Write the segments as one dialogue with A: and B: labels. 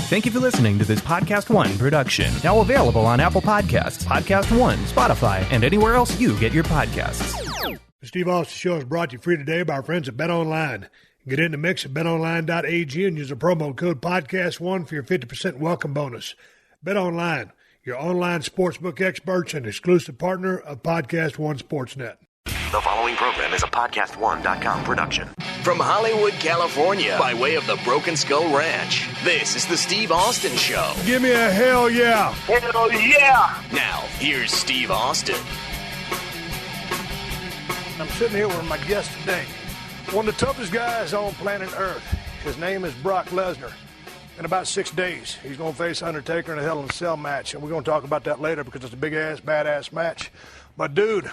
A: Thank you for listening to this PodcastOne production. Now available on Apple Podcasts, PodcastOne, Spotify, and anywhere else you get your podcasts.
B: The Steve Austin Show is brought to you free today by our friends at BetOnline. Get in the mix at betonline.ag and use the promo code PodcastOne for your 50% welcome bonus. BetOnline, your online sportsbook experts and exclusive partner of PodcastOne Sportsnet.
C: The following program is a PodcastOne.com production.
D: From Hollywood, California, by way of the Broken Skull Ranch, this is the Steve Austin Show.
B: Give me a hell yeah.
E: Hell yeah.
D: Now, here's Steve Austin.
B: I'm sitting here with my guest today, one of the toughest guys on planet Earth. His name is Brock Lesnar. In about 6 days, he's going to face Undertaker in a Hell in a Cell match, and we're going to talk about that later because it's a big-ass, badass match. But, dude,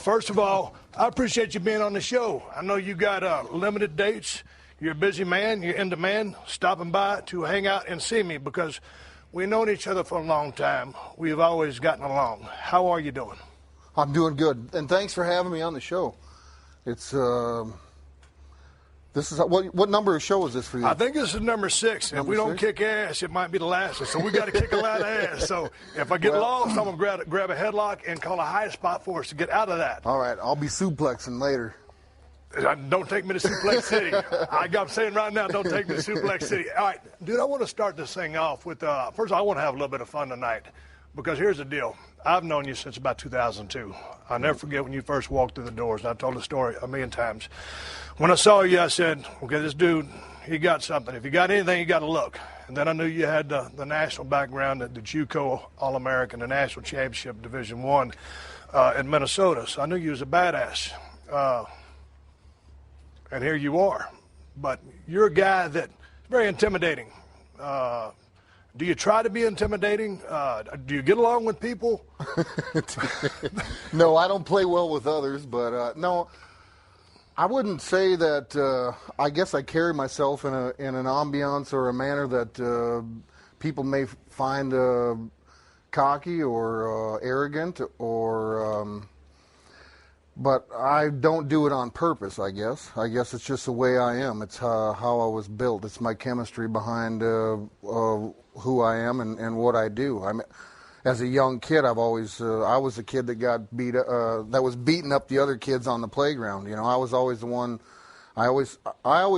B: first of all, I appreciate you being on the show. I know you got limited dates. You're a busy man. You're in demand, stopping by to hang out and see me because we've known each other for a long time. We've always gotten along. How are you doing?
F: I'm doing good, and thanks for having me on the show. It's this is what number of show is this for you?
B: I think this is number 6. If we don't kick ass, it might be the last one. So we got to kick a lot of ass. So if I get lost, I'm gonna grab a headlock and call a high spot for us to get out of that.
F: All right, I'll be suplexing later.
B: Don't take me to Suplex City. I'm saying right now, don't take me to Suplex City. All right, dude, I want to start this thing off with, first of all, I want to have a little bit of fun tonight. Because here's the deal. I've known you since about 2002. I'll never forget when you first walked through the doors, and I've told the story a million times. When I saw you, I said, okay, this dude, he got something. If you got anything, you got to look. And then I knew you had the national background, the JUCO All-American, the National Championship Division I in Minnesota. So I knew you was a badass. And here you are. But you're a guy that's very intimidating. Do you try to be intimidating? Do you get along with people?
F: No, I don't play well with others, but no, I wouldn't say that. I guess I carry myself in an ambiance or a manner that people may find cocky or arrogant, or. But I don't do it on purpose, I guess. I guess it's just the way I am. It's how I was built. It's my chemistry behind who I am and what I do. As a young kid, I was a kid that got that was beating up the other kids on the playground. You know, I was always the one. I always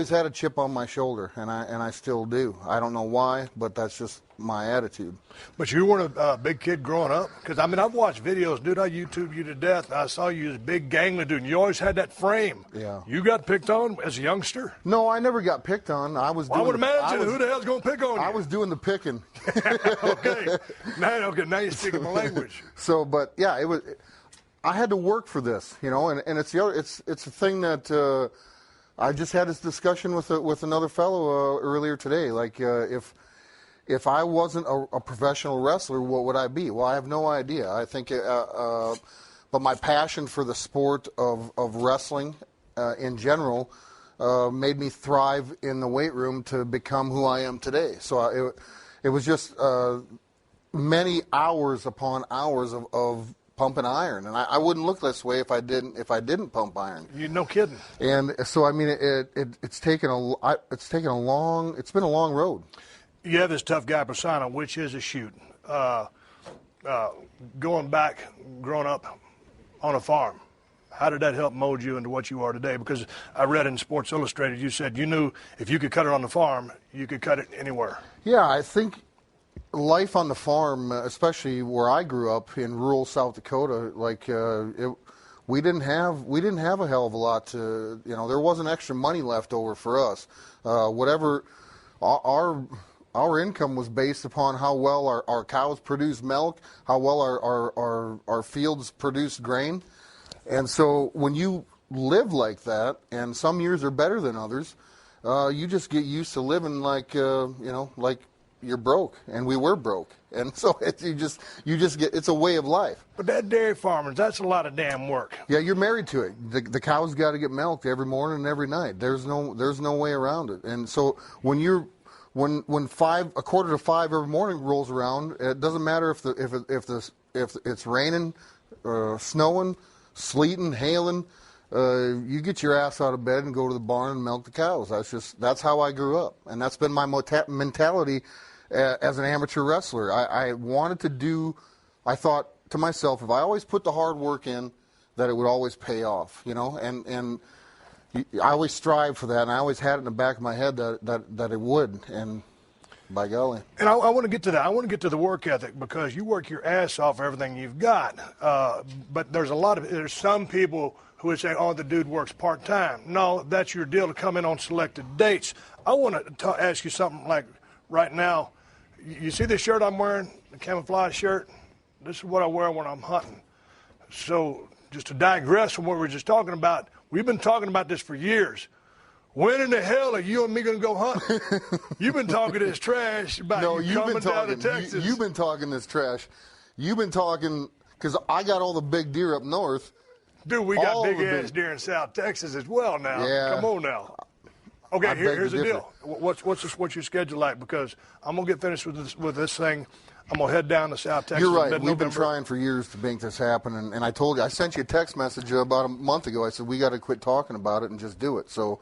F: had a chip on my shoulder, and I still do. I don't know why, but that's just my attitude.
B: But you weren't a big kid growing up? Because, I mean, I've watched videos, dude, I YouTube you to death. I saw you as a big gangly dude, and you always had that frame.
F: Yeah.
B: You got picked on as a youngster?
F: No, I never got picked on. I would imagine
B: who the hell's going to pick on you?
F: I was doing the picking.
B: Okay. Now you're speaking my language.
F: So, but, yeah, it was. I had to work for this, you know, and it's a thing that I just had this discussion with another fellow earlier today. Like, if I wasn't a professional wrestler, what would I be? Well, I have no idea. I think, but my passion for the sport of wrestling in general made me thrive in the weight room to become who I am today. So it was just many hours upon hours of pumping iron, and I wouldn't look this way if I didn't pump iron.
B: You no kidding.
F: And so I mean, it's been a long road.
B: You have this tough guy persona, which is a shoot. Growing up on a farm, how did that help mold you into what you are today? Because I read in Sports Illustrated, you said you knew if you could cut it on the farm, you could cut it anywhere.
F: Yeah, I think life on the farm, especially where I grew up in rural South Dakota, like we didn't have a hell of a lot to, you know, there wasn't extra money left over for us. Whatever our income was based upon how well our cows produced milk, how well our fields produced grain. And so when you live like that, and some years are better than others, you just get used to living like, like you're broke, and we were broke. And so you just get, it's a way of life.
B: But that dairy farmers, that's a lot of damn work.
F: Yeah, you're married to it. The cows got to get milked every morning and every night. There's no way around it. And so when a quarter to 5 every morning rolls around, it doesn't matter if it's raining, snowing, sleeting, hailing. You get your ass out of bed and go to the barn and milk the cows. That's how I grew up, and that's been my mentality as an amateur wrestler. I wanted to do. I thought to myself, if I always put the hard work in, that it would always pay off, and I always strived for that, and I always had it in the back of my head that it would, and by golly. And
B: I want to get to that. I want to get to the work ethic, because you work your ass off for everything you've got, but there's some people who would say, oh, the dude works part-time. No, that's your deal to come in on selected dates. I want to ask you something like right now. You see this shirt I'm wearing, the camouflage shirt? This is what I wear when I'm hunting. So just to digress from what we were just talking about, we've been talking about this for years. When in the hell are you and me going to go hunting? You've been talking this trash about coming down to Texas.
F: You've been talking this trash. You've been talking, because I got all the big deer up north.
B: Dude, we got big-ass deer in South Texas as well now. Yeah. Come on now. Okay, here's the deal. What's your schedule like? Because I'm going to get finished with this thing. I'm going to head down to South Texas.
F: You're right. We've been trying for years to make this happen. And I told you, I sent you a text message about a month ago. I said, we got to quit talking about it and just do it. So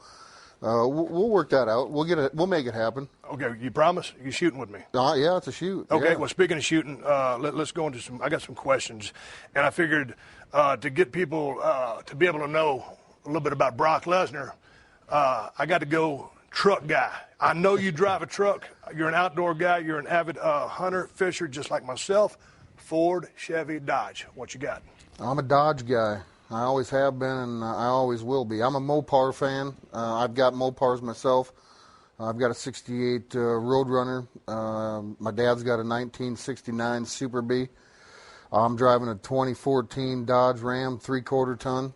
F: we'll work that out. We'll make it happen.
B: Okay, you promise? You shooting with me?
F: Yeah, it's a shoot.
B: Okay,
F: yeah.
B: Well, speaking of shooting, let's go into I got some questions. And I figured to get people to be able to know a little bit about Brock Lesnar, I got to go truck guy. I know you drive a truck. You're an outdoor guy. You're an avid hunter, fisher, just like myself. Ford, Chevy, Dodge. What you got?
F: I'm a Dodge guy. I always have been, and I always will be. I'm a Mopar fan. I've got Mopars myself. I've got a 68 Roadrunner. My dad's got a 1969 Super B. I'm driving a 2014 Dodge Ram 3/4 ton.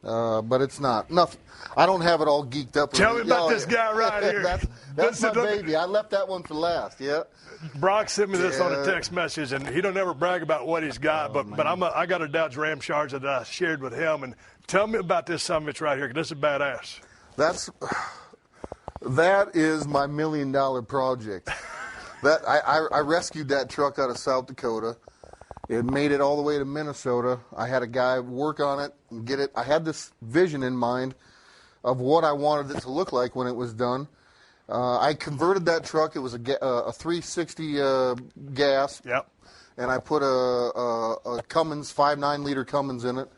F: But it's nothing. I don't have it all geeked up.
B: Tell me about this guy right here.
F: that's my baby. I left that one for last. Yeah.
B: Brock sent me this on a text message, and he don't ever brag about what he's got. But I got a Dodge Ram Charge that I shared with him. And tell me about this son of a bitch right here, because this is badass.
F: That is my $1 million project. I rescued that truck out of South Dakota. It made it all the way to Minnesota. I had a guy work on it and get it. I had this vision in mind of what I wanted it to look like when it was done. I converted that truck. It was a 360 gas.
B: Yep.
F: And I put a Cummins, 5.9-liter Cummins in it.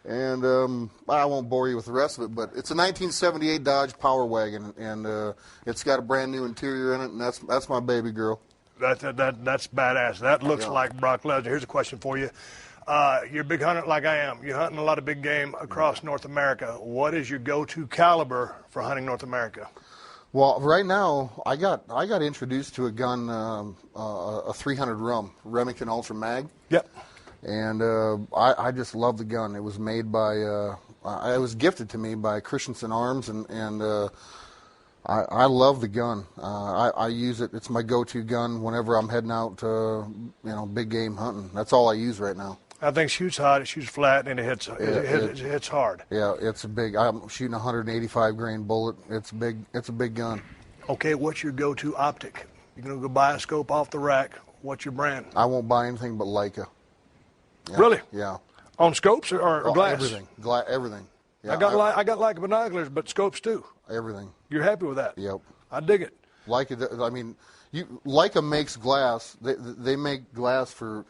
F: And I won't bore you with the rest of it, but it's a 1978 Dodge Power Wagon, and it's got a brand new interior in it, and that's my baby girl.
B: That's badass. That looks like Brock Lesnar. Here's a question for you. You're a big hunter like I am. You're hunting a lot of big game across North America. What is your go-to caliber for hunting North America?
F: Well, right now, I got introduced to a gun, a 300 Remington Ultra Mag.
B: Yep.
F: And I just love the gun. It was made by, it was gifted to me by Christensen Arms, and I love the gun. I use it. It's my go-to gun whenever I'm heading out to, big game hunting. That's all I use right now.
B: I think it shoots hot, it shoots flat, and it hits hard.
F: Yeah, I'm shooting a 185 grain bullet. It's a big gun.
B: Okay, what's your go-to optic? You're going to go buy a scope off the rack. What's your brand?
F: I won't buy anything but Leica. Yeah.
B: Really?
F: Yeah.
B: On scopes or glass?
F: Everything. Everything. Yeah,
B: I got Leica binoculars, but scopes too.
F: Everything.
B: You're happy with that?
F: Yep.
B: I dig it.
F: Leica, I mean, Leica makes glass. They make glass for,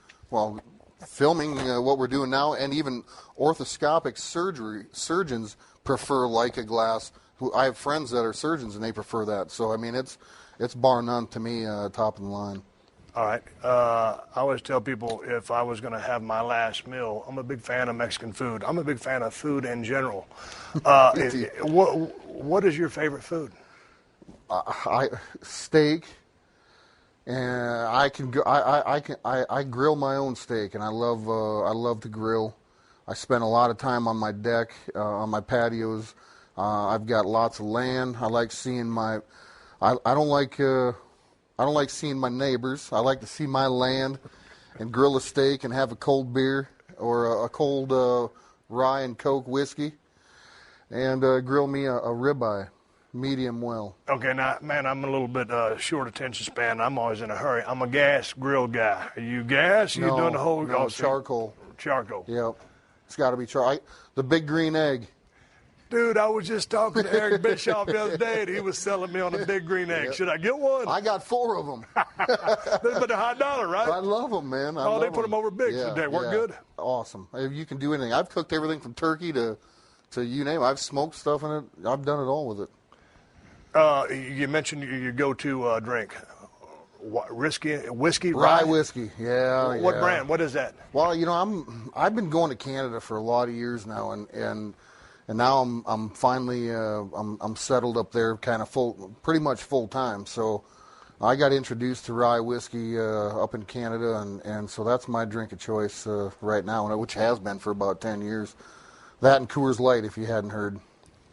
F: filming what we're doing now, and even orthoscopic surgeons prefer Leica glass. I have friends that are surgeons, and they prefer that. So, I mean, it's bar none to me, top of the line.
B: All right. I always tell people if I was going to have my last meal, I'm a big fan of Mexican food. I'm a big fan of food in general. What is your favorite food?
F: Steak. And I grill my own steak, and I love to grill. I spend a lot of time on my deck, on my patios. I've got lots of land. I like seeing I don't like seeing my neighbors. I like to see my land and grill a steak and have a cold beer or a cold rye and Coke whiskey, and grill me a ribeye. Medium well.
B: Okay, now, man, I'm a little bit short attention span. I'm always in a hurry. I'm a gas grill guy. Are you gas?
F: No,
B: you doing the whole?
F: No, charcoal.
B: Charcoal.
F: Yep. It's got to be charcoal. The big green egg.
B: Dude, I was just talking to Eric Bischoff the other day, and he was selling me on a big green egg. Should I get one?
F: I got 4 of them.
B: But they're high dollar, right?
F: I love them, man.
B: They put them over big.
F: Yeah,
B: So they work good?
F: Awesome. You can do anything. I've cooked everything from turkey to you name it. I've smoked stuff in it. I've done it all with it.
B: You mentioned your go-to drink. Whiskey?
F: Rye whiskey, yeah.
B: What brand? What is that?
F: Well, I've been going to Canada for a lot of years now, and now I'm finally I'm settled up there, kind of pretty much full time. So I got introduced to rye whiskey up in Canada, and so that's my drink of choice right now, which has been for about 10 years. That and Coors Light, if you hadn't heard.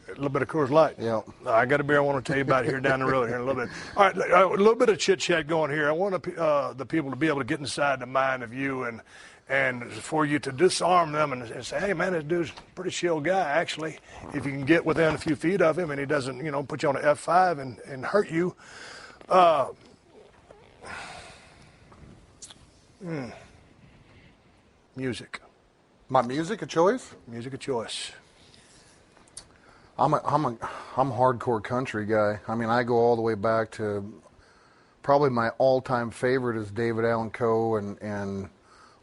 B: A little bit of Coors Light.
F: Yeah.
B: I got a beer I want to tell you about here down the road here in a little bit. All right, a little bit of chit-chat going here. I want the people to be able to get inside the mind of you and for you to disarm them and say, hey, man, this dude's a pretty chill guy, actually. If you can get within a few feet of him and he doesn't, put you on an F5 and hurt you. Music.
F: My music of choice?
B: Music of choice.
F: I'm a hardcore country guy. I mean, I go all the way back to probably my all-time favorite is David Allan Coe and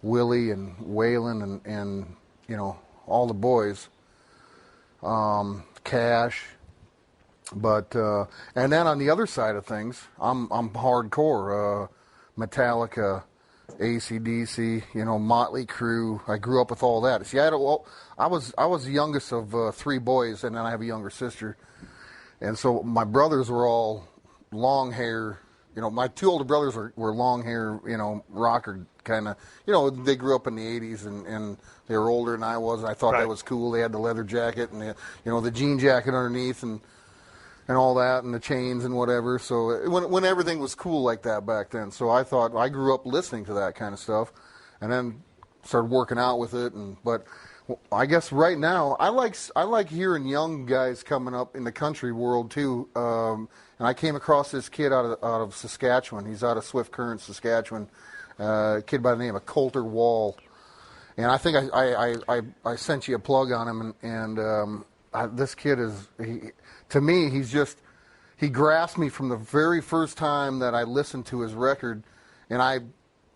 F: Willie and Waylon and all the boys. Cash. But and then on the other side of things, I'm hardcore. Metallica, AC/DC, Motley Crue. I grew up with all that. See, I was the youngest of 3 boys, and then I have a younger sister, and so my brothers were all long hair. My 2 older brothers were long hair, rocker kind of. They grew up in the '80s, and they were older than I was. And I thought that was cool. They had the leather jacket and the jean jacket underneath and all that, and the chains and whatever. So when everything was cool like that back then. So I thought I grew up listening to that kind of stuff, and then started working out with it. But I guess right now I like hearing young guys coming up in the country world too. And I came across this kid out of Saskatchewan. He's out of Swift Current, Saskatchewan. A kid by the name of Coulter Wall. And I think I sent you a plug on him. And this kid to me, he grasped me from the very first time that I listened to his record, and I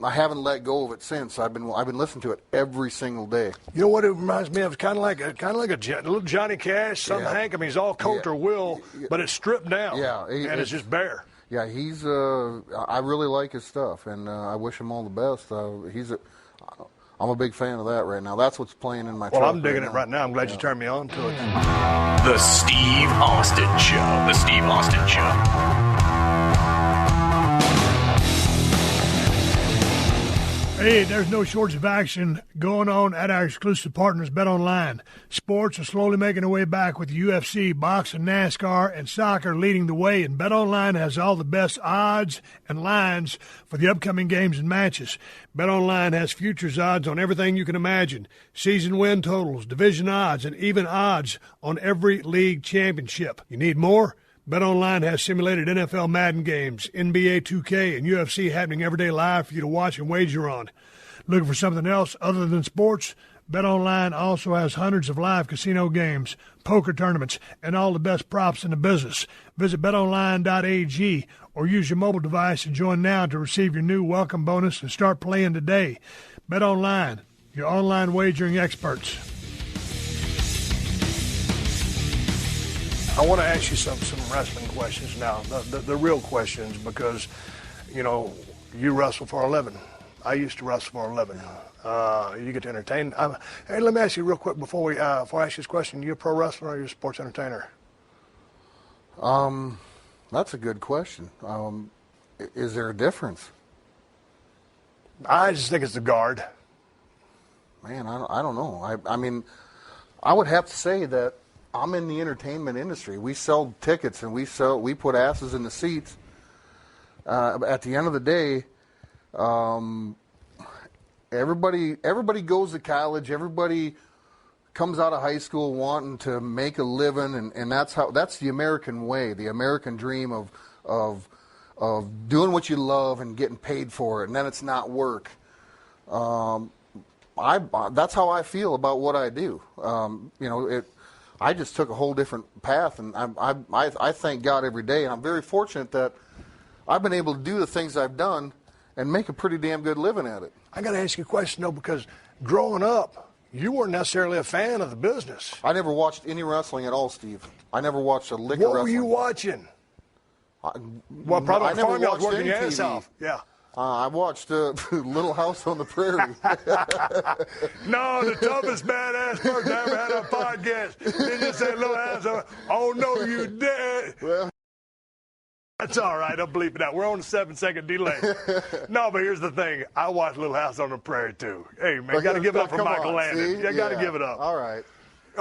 F: haven't let go of it since. I've been listening to it every single day.
B: You know what it reminds me of? Kind of like a little Johnny Cash, some Hank. I mean, he's all Coulter Will, but it's stripped down.
F: Yeah,
B: and it's just bare.
F: Yeah, he's. I really like his stuff, and I wish him all the best. I'm a big fan of that right now. That's what's playing in my truck.
B: Well, I'm digging it right now. I'm glad you turned me on to it.
D: The Steve Austin Show. The Steve Austin Show.
E: Hey, there's no shortage of action going on at our exclusive partners, BetOnline. Sports are slowly making their way back with UFC, boxing, NASCAR, and soccer leading the way, and BetOnline has all the best odds and lines for the upcoming games and matches. BetOnline has futures odds on everything you can imagine, season win totals, division odds, and even odds on every league championship. You need more? BetOnline has simulated NFL Madden games, NBA 2K, and UFC happening every day live for you to watch and wager on. Looking for something else other than sports? BetOnline also has hundreds of live casino games, poker tournaments, and all the best props in the business. Visit betonline.ag or use your mobile device and join now to receive your new welcome bonus and start playing today. BetOnline, your online wagering experts.
B: I want to ask you some wrestling questions now, the real questions, because, you wrestle for a living. I used to wrestle for a living. You get to entertain. Hey, let me ask you real quick before I ask you this question. You a pro wrestler or are you a sports entertainer?
F: That's a good question. Is there a difference?
B: I just think it's the guard.
F: Man, I don't know. I mean, I would have to say that I'm in the entertainment industry. We sell tickets and we put asses in the seats. At the end of the day, everybody goes to college. Everybody comes out of high school wanting to make a living, and that's the American way, the American dream of doing what you love and getting paid for it, and then it's not work. That's how I feel about what I do. I just took a whole different path, and I thank God every day, and I'm very fortunate that I've been able to do the things I've done and make a pretty damn good living at it.
B: I got to ask you a question, though, because growing up, you weren't necessarily a fan of the business.
F: I never watched any wrestling at all, Steve. I never watched a lick of wrestling.
B: What were you watching? Well, probably on the farm, you was working your ass off. Yeah.
F: I watched Little House on the Prairie.
B: No, the toughest badass person I ever had on a podcast. Did you say Little House on? Oh, no, you did.
F: Well,
B: that's all right. I'll bleep it out. We're on a 7-second delay. No, but here's the thing. I watched Little House on the Prairie, too. Hey, man, you got to give it up for Michael Landon. You got to give it up.
F: All right.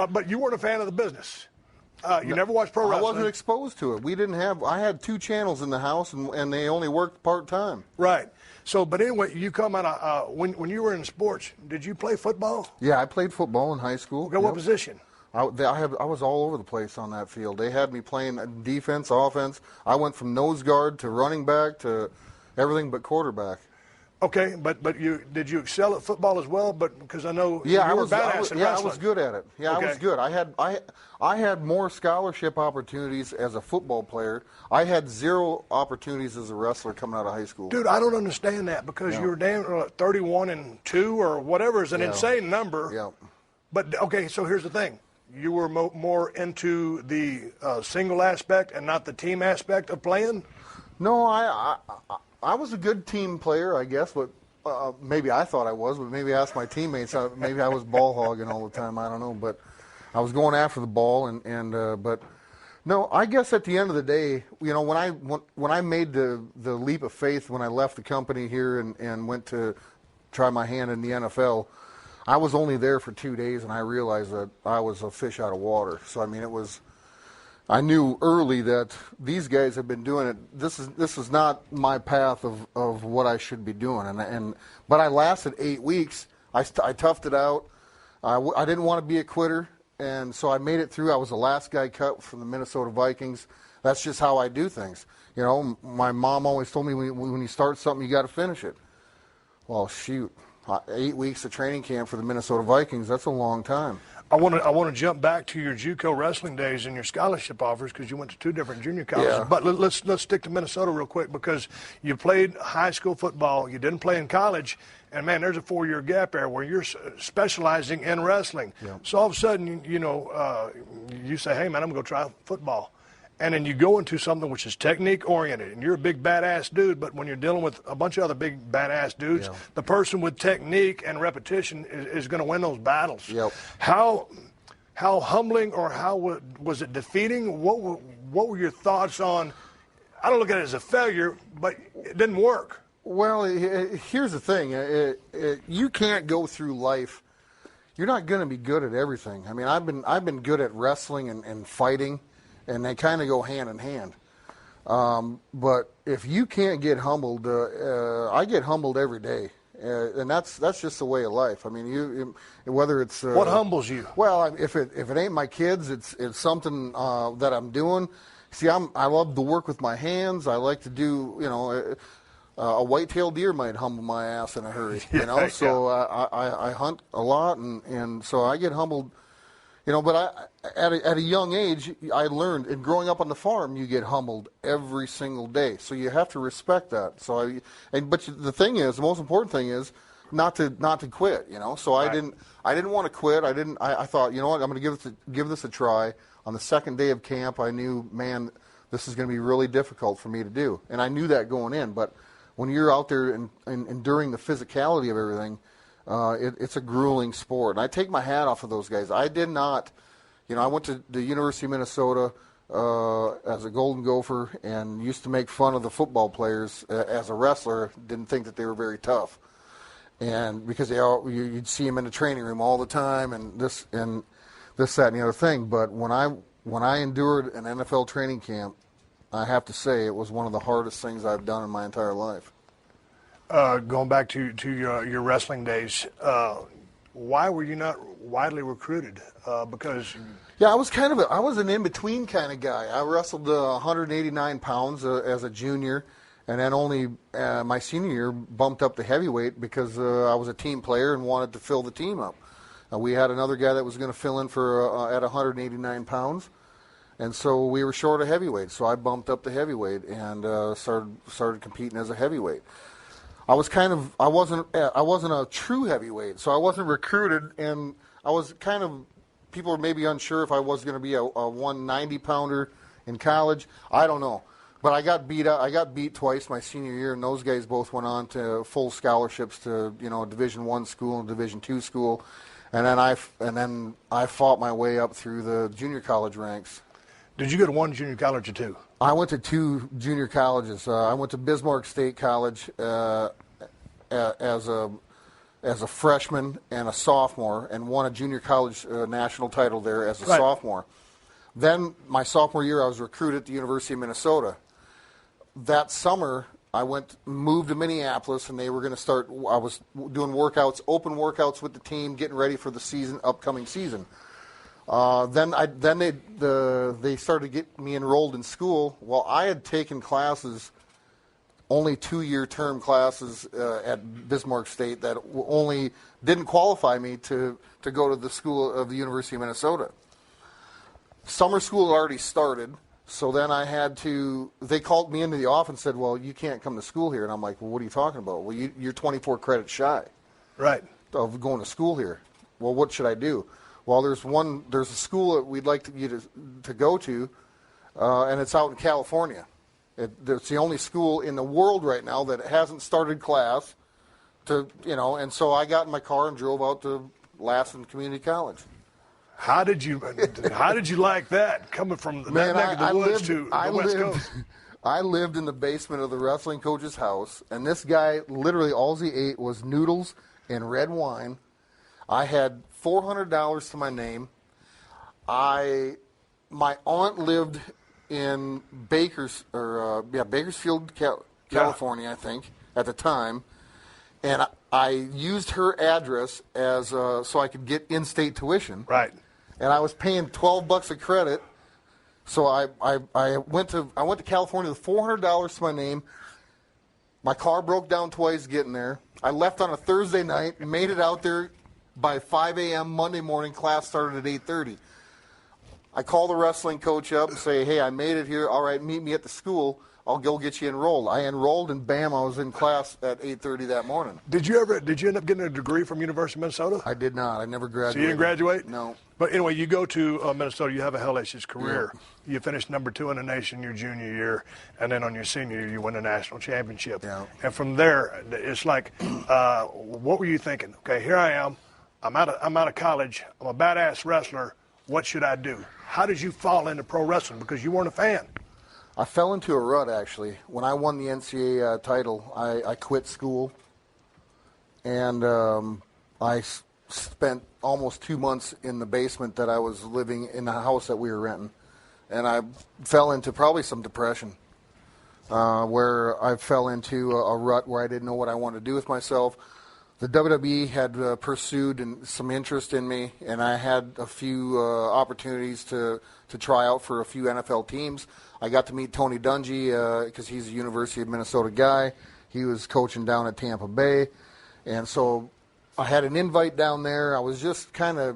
B: But you weren't a fan of the business. You never watched pro wrestling?
F: I wasn't exposed to it. We didn't have. I had 2 channels in the house, and they only worked part-time.
B: Right. So, but anyway, you come out of, when you were in sports, did you play football?
F: Yeah, I played football in high school.
B: Okay, what position?
F: I was all over the place on that field. They had me playing defense, offense. I went from nose guard to running back to everything but quarterback.
B: Okay, but did you excel at football as well? But because I know
F: you
B: were badass in wrestling.
F: I was good at it. Yeah,
B: okay.
F: I was good. I had more scholarship opportunities as a football player. I had 0 opportunities as a wrestler coming out of high school.
B: Dude, I don't understand that because you were damn 31-2 or whatever is an insane number.
F: Yeah.
B: But okay, so here's the thing: you were more into the single aspect and not the team aspect of playing.
F: No, I was a good team player, I guess, but maybe I thought I was, but maybe I asked my teammates. Maybe I was ball hogging all the time. I don't know, but I was going after the ball, but no, I guess at the end of the day, you know, when I made the leap of faith when I left the company here and went to try my hand in the NFL, I was only there for 2 days, and I realized that I was a fish out of water. So I mean, I knew early that these guys have been doing it. This is not my path of what I should be doing. But I lasted 8 weeks. I toughed it out. I didn't want to be a quitter, and so I made it through. I was the last guy cut from the Minnesota Vikings. That's just how I do things. You know, my mom always told me when you start something, you got to finish it. Well, shoot, 8 weeks of training camp for the Minnesota Vikings. That's a long time. I want
B: to jump back to your JUCO wrestling days and your scholarship offers because you went to 2 different junior colleges.
F: Yeah.
B: But let's stick to Minnesota real quick because you played high school football, you didn't play in college, and man, there's a 4-year gap there where you're specializing in wrestling.
F: Yeah.
B: So all of a sudden, you say, hey man, I'm going to go try football. And then you go into something which is technique-oriented, and you're a big badass dude, but when you're dealing with a bunch of other big badass dudes, the person with technique and repetition is going to win those battles.
F: Yep.
B: How humbling or how was it defeating? What were your thoughts on, I don't look at it as a failure, but it didn't work.
F: Well, here's the thing. You can't go through life. You're not going to be good at everything. I mean, I've been good at wrestling and fighting, and they kind of go hand in hand. But if you can't get humbled, I get humbled every day, and that's just the way of life. I mean, whether it's
B: what humbles you?
F: Well, if it ain't my kids, it's something that I'm doing. See, I love to work with my hands. I like to do, a white-tailed deer might humble my ass in a hurry, So I hunt a lot, and so I get humbled. But at a young age, I learned, and growing up on the farm, you get humbled every single day. So you have to respect that. But the thing is, the most important thing is not to quit. So I didn't want to quit. I thought, you know what, I'm going to give this a try. On the second day of camp, I knew, man, this is going to be really difficult for me to do, and I knew that going in. But when you're out there and enduring the physicality of everything. It's a grueling sport. And I take my hat off of those guys. I did not, I went to the University of Minnesota as a Golden Gopher and used to make fun of the football players as a wrestler, didn't think that they were very tough. And because you'd see them in the training room all the time and this, that, and the other thing. But when I endured an NFL training camp, I have to say it was one of the hardest things I've done in my entire life.
B: Going back to your wrestling days, why were you not widely recruited? Because
F: I was an in-between kind of guy. I wrestled 189 pounds as a junior, and then only my senior year bumped up to heavyweight because I was a team player and wanted to fill the team up. We had another guy that was going to fill in for at 189 pounds. And so we were short of heavyweight. So I bumped up to heavyweight and started competing as a heavyweight. I wasn't a true heavyweight, so I wasn't recruited, and I was people were maybe unsure if I was going to be a 190-pounder in college. I don't know. But I got beat up. I got beat twice my senior year, and those guys both went on to full scholarships to Division I school and Division II school, and then I fought my way up through the junior college ranks.
B: Did you go to one junior college or two?
F: I went to two junior colleges. I went to Bismarck State College as a freshman and a sophomore, and won a junior college national title there as a sophomore. Then my sophomore year, I was recruited at the University of Minnesota. That summer, I moved to Minneapolis, and they were going to start. I was doing workouts, open workouts with the team, getting ready for the upcoming season. Then they started to get me enrolled in school. Well, I had taken classes, only 2-year term classes at Bismarck State that only didn't qualify me to go to the school of the University of Minnesota. Summer school had already started, so then they called me into the office and said, well, you can't come to school here. And I'm like, well, what are you talking about? Well, you're 24 credits shy of going to school here. Well, what should I do? Well, there's a school that we'd like you to go to, and it's out in California. It's the only school in the world right now that hasn't started class. And so I got in my car and drove out to Lassen Community College.
B: How did you like that, coming from that neck of the woods to the West Coast?
F: I lived in the basement of the wrestling coach's house, and this guy, literally all he ate was noodles and red wine. I had $400 to my name. My aunt lived in Bakersfield, California, I think, at the time, and I used her address as so I could get in-state tuition.
B: Right.
F: And I was paying $12 a credit, so I went to California with $400 to my name. My car broke down twice getting there. I left on a Thursday night, made it out there by 5 a.m. Monday morning. Class started at 8:30. I call the wrestling coach up and say, hey, I made it here. All right, meet me at the school. I'll go get you enrolled. I enrolled, and bam, I was in class at 8:30 that morning.
B: Did you end up getting a degree from University of Minnesota?
F: I did not. I never graduated.
B: So you didn't graduate?
F: No.
B: But anyway, you go to Minnesota. You have a hellacious career. Yeah. You finished number 2 in the nation your junior year, and then on your senior year, you win a national championship.
F: Yeah.
B: And from there, it's like, what were you thinking? Okay, here I am. I'm out of college. I'm a badass wrestler. What should I do? How did you fall into pro wrestling? Because you weren't a fan.
F: I fell into a rut, actually. When I won the NCAA title, I quit school, and I spent almost 2 months in the basement that I was living in the house that we were renting, and I fell into probably some depression, where I fell into a rut where I didn't know what I wanted to do with myself. The WWE had pursued some interest in me, and I had a few opportunities to try out for a few NFL teams. I got to meet Tony Dungy because he's a University of Minnesota guy. He was coaching down at Tampa Bay. And so I had an invite down there. I was just I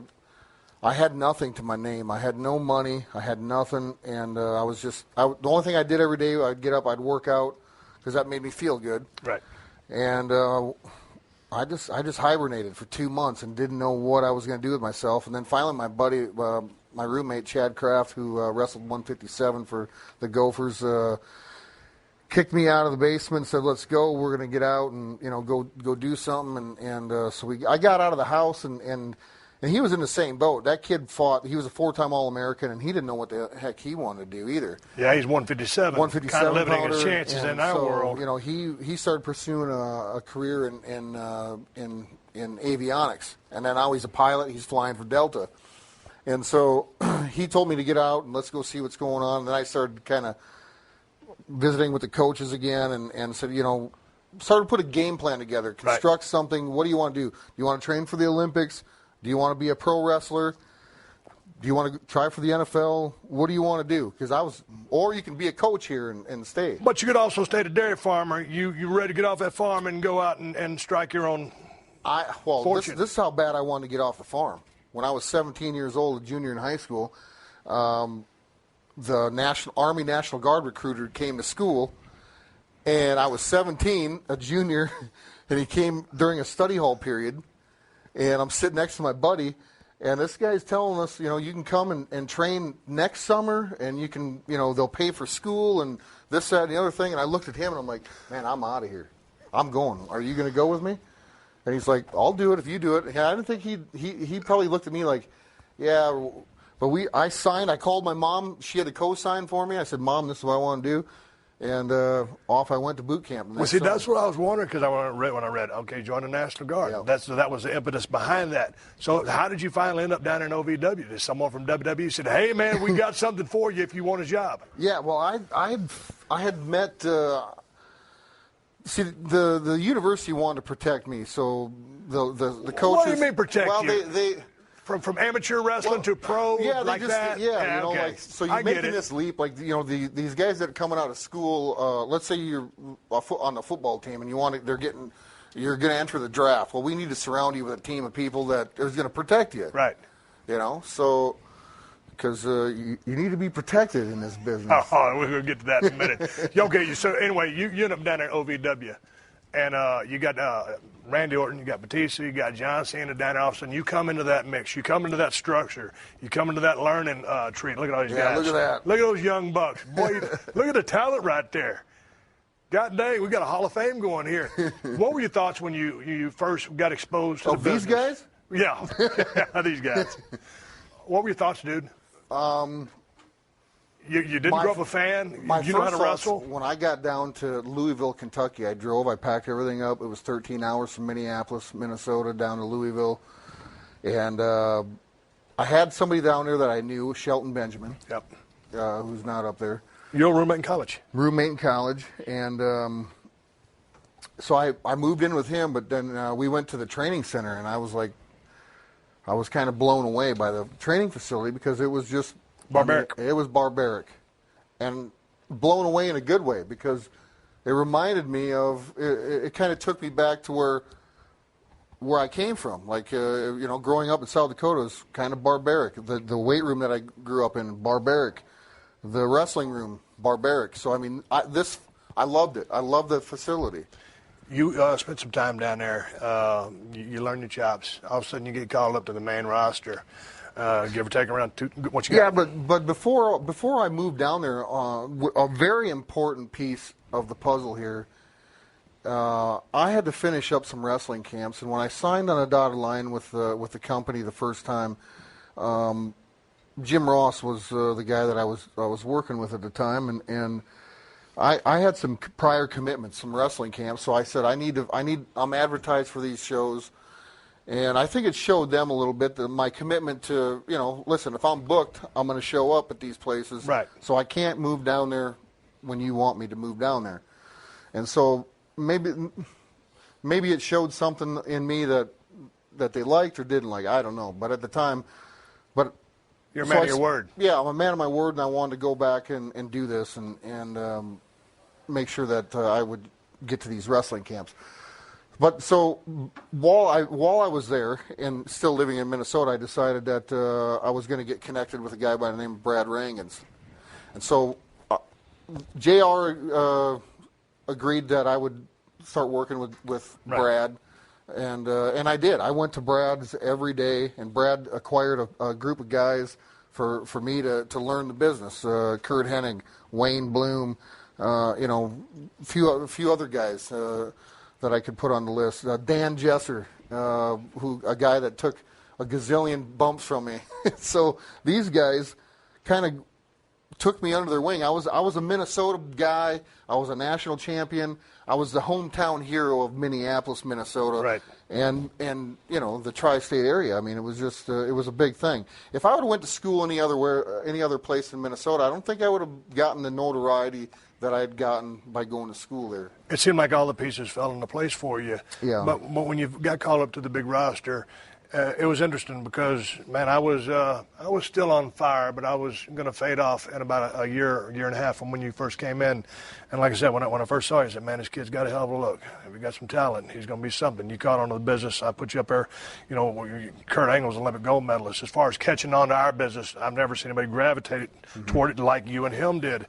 F: had nothing to my name. I had no money. I had nothing. And the only thing I did every day, I'd get up, I'd work out because that made me feel good.
B: Right.
F: And I just hibernated for 2 months and didn't know what I was going to do with myself. And then finally my buddy, my roommate, Chad Kraft, who wrestled 157 for the Gophers, kicked me out of the basement and said, let's go. We're going to get out and go do something. So I got out of the house, and he was in the same boat. That kid fought. He was a 4-time All-American, and he didn't know what the heck he wanted to do either.
B: Yeah, he's 157.
F: 157
B: kind of limiting
F: pounder,
B: his chances in our world.
F: He started pursuing a career in avionics, and then now he's a pilot. He's flying for Delta. And so he told me to get out and let's go see what's going on. And then I started kind of visiting with the coaches again and said, started to put a game plan together, construct something. What do you want to do? Do you want to train for the Olympics? Do you want to be a pro wrestler? Do you want to try for the NFL? What do you want to do? Or you can be a coach here and stay.
B: But you could also stay a dairy farmer. You ready to get off that farm and go out and strike your own fortune.
F: This is how bad I wanted to get off the farm. When I was 17 years old, a junior in high school, the Army National Guard recruiter came to school, and I was 17, a junior, and he came during a study hall period, and I'm sitting next to my buddy, and this guy's telling us, you can come and train next summer, and you can, they'll pay for school and this, that, and the other thing. And I looked at him, and I'm like, man, I'm out of here. I'm going. Are you going to go with me? And he's like, I'll do it if you do it. And I didn't think he probably looked at me like, yeah, but I signed. I called my mom. She had to co-sign for me. I said, Mom, this is what I want to do. And off I went to boot camp.
B: Well, see, that's what I was wondering, because when I read, okay, join the National Guard.
F: Yeah.
B: That was the impetus behind that. So how did you finally end up down in OVW? Did someone from WWE said, hey, man, we got something for you if you want a job?
F: Yeah, well, I had met see, the university wanted to protect me, so the coaches.
B: What do you mean protect you?
F: Well, they
B: from amateur wrestling to pro,
F: yeah,
B: like that?
F: Yeah,
B: okay.
F: so you're making this leap, these guys that are coming out of school. Let's say you're on the football team and you're going to enter the draft. Well, we need to surround you with a team of people that is going to protect you.
B: Right.
F: So because you need to be protected in this business.
B: Oh, we're going to get to that in a minute. Okay, so anyway, you end up down there at OVW, and you got Randy Orton, you got Batista, you got John Cena down there. All of a sudden, you come into that mix. You come into that structure. You come into that learning tree. Look at all these guys.
F: Look at that.
B: Look at those young bucks. Boy, look at the talent right there. God dang, we got a Hall of Fame going here. What were your thoughts when you first got exposed to the business?
F: These guys?
B: Yeah, these guys. What were your thoughts, dude? You didn't grow up a fan? You know how to wrestle?
F: When I got down to Louisville, Kentucky, I drove. I packed everything up. It was 13 hours from Minneapolis, Minnesota, down to Louisville. And I had somebody down there that I knew, Shelton Benjamin.
B: Yep.
F: Who's not up there.
B: Your roommate in college?
F: Roommate in college. And so I moved in with him, but then we went to the training center, and I was kind of blown away by the training facility because it was just
B: barbaric.
F: It was barbaric, and blown away in a good way because it reminded me of. It kind of took me back to where I came from. Like growing up in South Dakota was kind of barbaric. The weight room that I grew up in, barbaric. The wrestling room, barbaric. So I mean, I loved it. I loved the facility.
B: You spent some time down there. You learned your chops. All of a sudden, you get called up to the main roster. Give or take around what you got?
F: Yeah, but before I moved down there, a very important piece of the puzzle here, I had to finish up some wrestling camps, and when I signed on a dotted line with the company the first time, Jim Ross was the guy that I was working with at the time, and I had some prior commitments, some wrestling camps, so I said I'm advertised for these shows. And I think it showed them a little bit that my commitment to, listen, if I'm booked, I'm going to show up at these places.
B: Right.
F: So I can't move down there when you want me to move down there. And so maybe it showed something in me that they liked or didn't like. I don't know. But at the time,
B: you're a man of your word.
F: Yeah, I'm a man of my word, and I wanted to go back and do this and make sure that I would get to these wrestling camps. But so while I was there and still living in Minnesota, I decided that I was going to get connected with a guy by the name of Brad Rangens. And so JR agreed that I would start working with Brad. And I did. I went to Brad's every day, and Brad acquired a group of guys for me to learn the business. Curt Hennig, Wayne Bloom, a few other guys that I could put on the list. Dan Jesser, a guy that took a gazillion bumps from me. So these guys kind of took me under their wing. I was a Minnesota guy. I was a national champion. I was the hometown hero of Minneapolis, Minnesota.
B: Right.
F: And the tri-state area. I mean, it was just it was a big thing. If I would have went to school any other place in Minnesota, I don't think I would have gotten the notoriety that I had gotten by going to school there.
B: It seemed like all the pieces fell into place for you.
F: Yeah.
B: But when you got called up to the big roster It was interesting because, man, I was still on fire, but I was going to fade off in about a year and a half from when you first came in. And like I said, when I first saw you, I said, man, this kid's got a hell of a look. If he got some talent, he's going to be something. You caught on to the business. I put you up there. You know, Curt Hennig was an Olympic gold medalist. As far as catching on to our business, I've never seen anybody gravitate toward it like you and him did.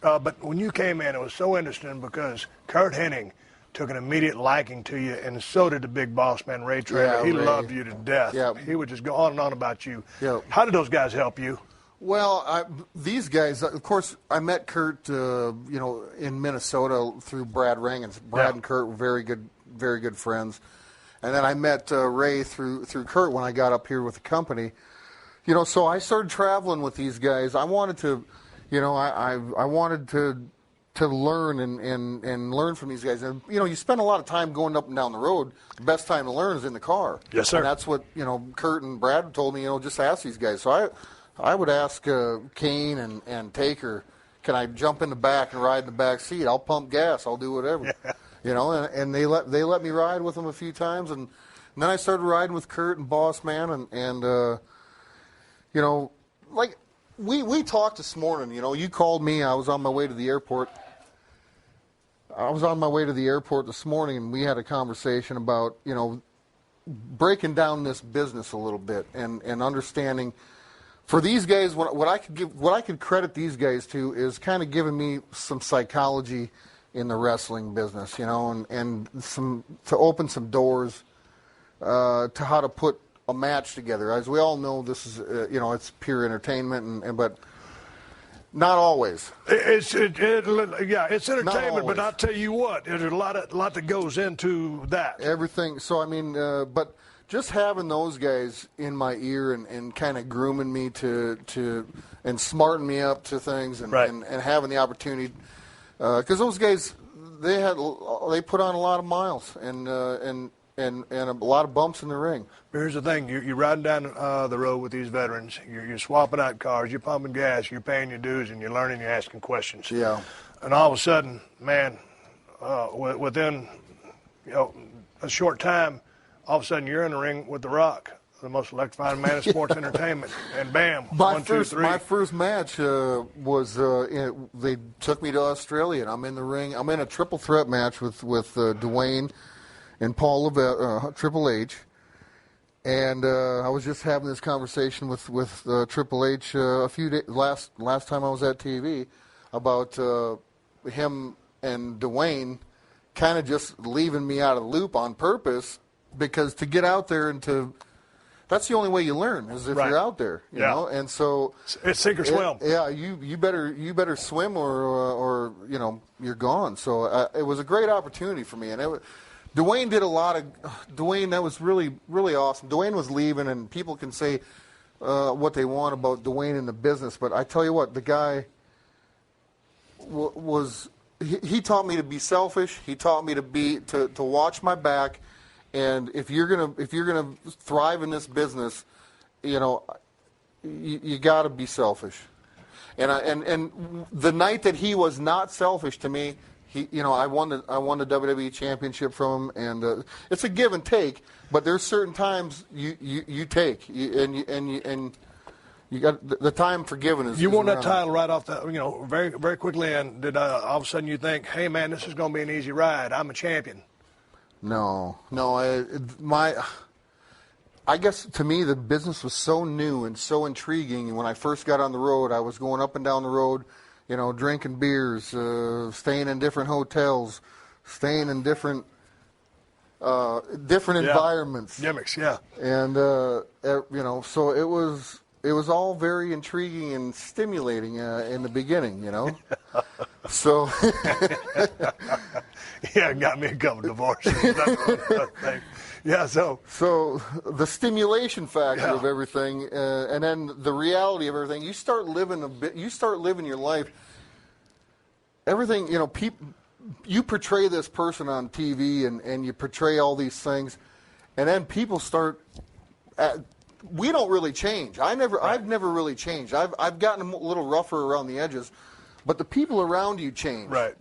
B: But when you came in, it was so interesting because Curt Hennig took an immediate liking to you, and so did the big boss man, Ray Traylor. He loved you to death. Yeah. He would just go on and on about you. Yeah. How did those guys help you?
F: Well, these guys, of course, I met Curt, in Minnesota through Brad Rangens. Brad and Curt were very good friends. And then I met Ray through Curt when I got up here with the company. You know, so I started traveling with these guys. I wanted to, I wanted to learn and learn from these guys. And, you spend a lot of time going up and down the road. The best time to learn is in the car.
B: Yes, sir.
F: And that's what, Curt and Brad told me, just ask these guys. So I would ask Kane and Taker, can I jump in the back and ride in the back seat? I'll pump gas. I'll do whatever. Yeah. And they let me ride with them a few times. And then I started riding with Curt and Boss Man. And like we talked this morning. You called me. I was on my way to the airport. This morning, and we had a conversation about, breaking down this business a little bit and understanding. For these guys, what I could credit these guys to is kind of giving me some psychology in the wrestling business, and some to open some doors to how to put a match together. As we all know, this is it's pure entertainment, but. Not always.
B: It's entertainment, but I'll tell you what, there's a lot that goes into that.
F: Everything. So, but just having those guys in my ear and kind of grooming me to and smarting me up to things and having the opportunity, because those guys, they put on a lot of miles and a lot of bumps in the ring.
B: Here's the thing. You're riding down the road with these veterans. You're swapping out cars. You're pumping gas. You're paying your dues, and you're learning. You're asking questions.
F: Yeah.
B: And all of a sudden, man, within a short time, all of a sudden you're in the ring with The Rock, the most electrifying man in sports entertainment. And bam,
F: my first match was they took me to Australia, and I'm in the ring. I'm in a triple threat match with Dwayne and Paul Levesque, Triple H, and I was just having this conversation with Triple H a few days last time I was at TV about him and Dwayne kind of just leaving me out of the loop on purpose, because to get out there and that's the only way you learn is if you're out there, you know. And so
B: it's sink or swim.
F: You better swim or you're gone. So it was a great opportunity for me, and Dwayne did a lot of Dwayne. That was really, really awesome. Dwayne was leaving, and people can say what they want about Dwayne in the business, but I tell you what, the guy he taught me to be selfish. He taught me to watch my back, and if you're gonna thrive in this business, you got to be selfish. And the night that he was not selfish to me. I won the WWE Championship from him, and it's a give and take. But there's certain times you take, and you got the time for giving.
B: You won that title right off the very very quickly, and did all of a sudden you think, hey man, this is going to be an easy ride? I'm a champion.
F: No. I guess to me the business was so new and so intriguing. When I first got on the road, I was going up and down the road. Drinking beers, staying in different hotels, staying in different environments.
B: Gimmicks, yeah.
F: And so it was all very intriguing and stimulating in the beginning, So
B: yeah, it got me a couple divorces. Yeah, so
F: the stimulation factor of everything, and then the reality of everything. You start living your life. Everything, you portray this person on TV, and you portray all these things, and then people start. We don't really change. I've never really changed. I've gotten a little rougher around the edges, but the people around you change.
B: Right.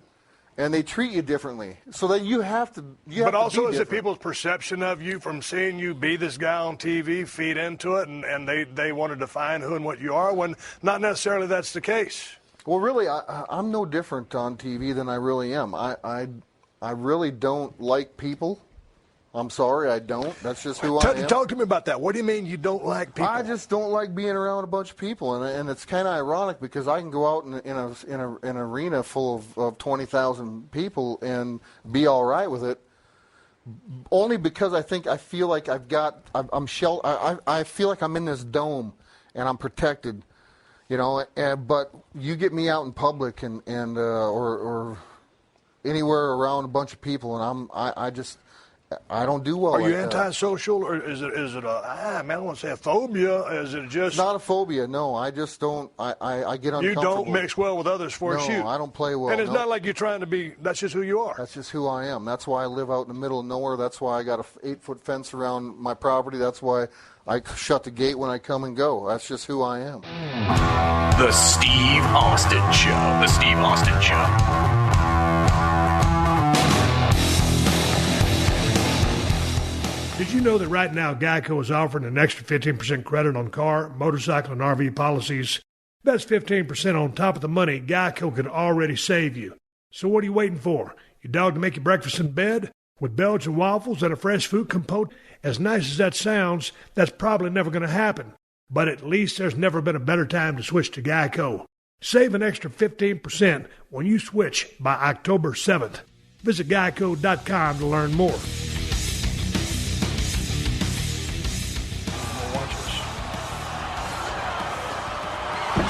F: and they treat you differently. So that you have to.
B: But also, is it people's perception of you from seeing you be this guy on TV, feed into it, and they want to define who and what you are, when not necessarily that's the case?
F: Well, really, I'm no different on TV than I really am. I really don't like people. I'm sorry, I don't. That's just who I am.
B: Talk to me about that. What do you mean you don't like people?
F: I just don't like being around a bunch of people, and it's kind of ironic because I can go out in an arena full of 20,000 people and be all right with it, only because I feel like I feel like I'm in this dome and I'm protected, you know. But you get me out in public or anywhere around a bunch of people, and I don't do well.
B: Are you antisocial, or is it I don't want to say a phobia? Is it just?
F: It's not a phobia. No, I just don't. I get uncomfortable.
B: You don't mix well with others for a shoot.
F: No, I don't play well.
B: And it's not like you're trying to be. That's just who you are.
F: That's just who I am. That's why I live out in the middle of nowhere. That's why I got a 8-foot fence around my property. That's why I shut the gate when I come and go. That's just who I am.
D: The Steve Austin Show. The Steve Austin Show.
E: Did you know that right now Geico is offering an extra 15% credit on car, motorcycle, and RV policies? That's 15% on top of the money Geico could already save you. So what are you waiting for? Your dog to make you breakfast in bed? With Belgian waffles and a fresh food compote? As nice as that sounds, that's probably never going to happen. But at least there's never been a better time to switch to Geico. Save an extra 15% when you switch by October 7th. Visit geico.com to learn more.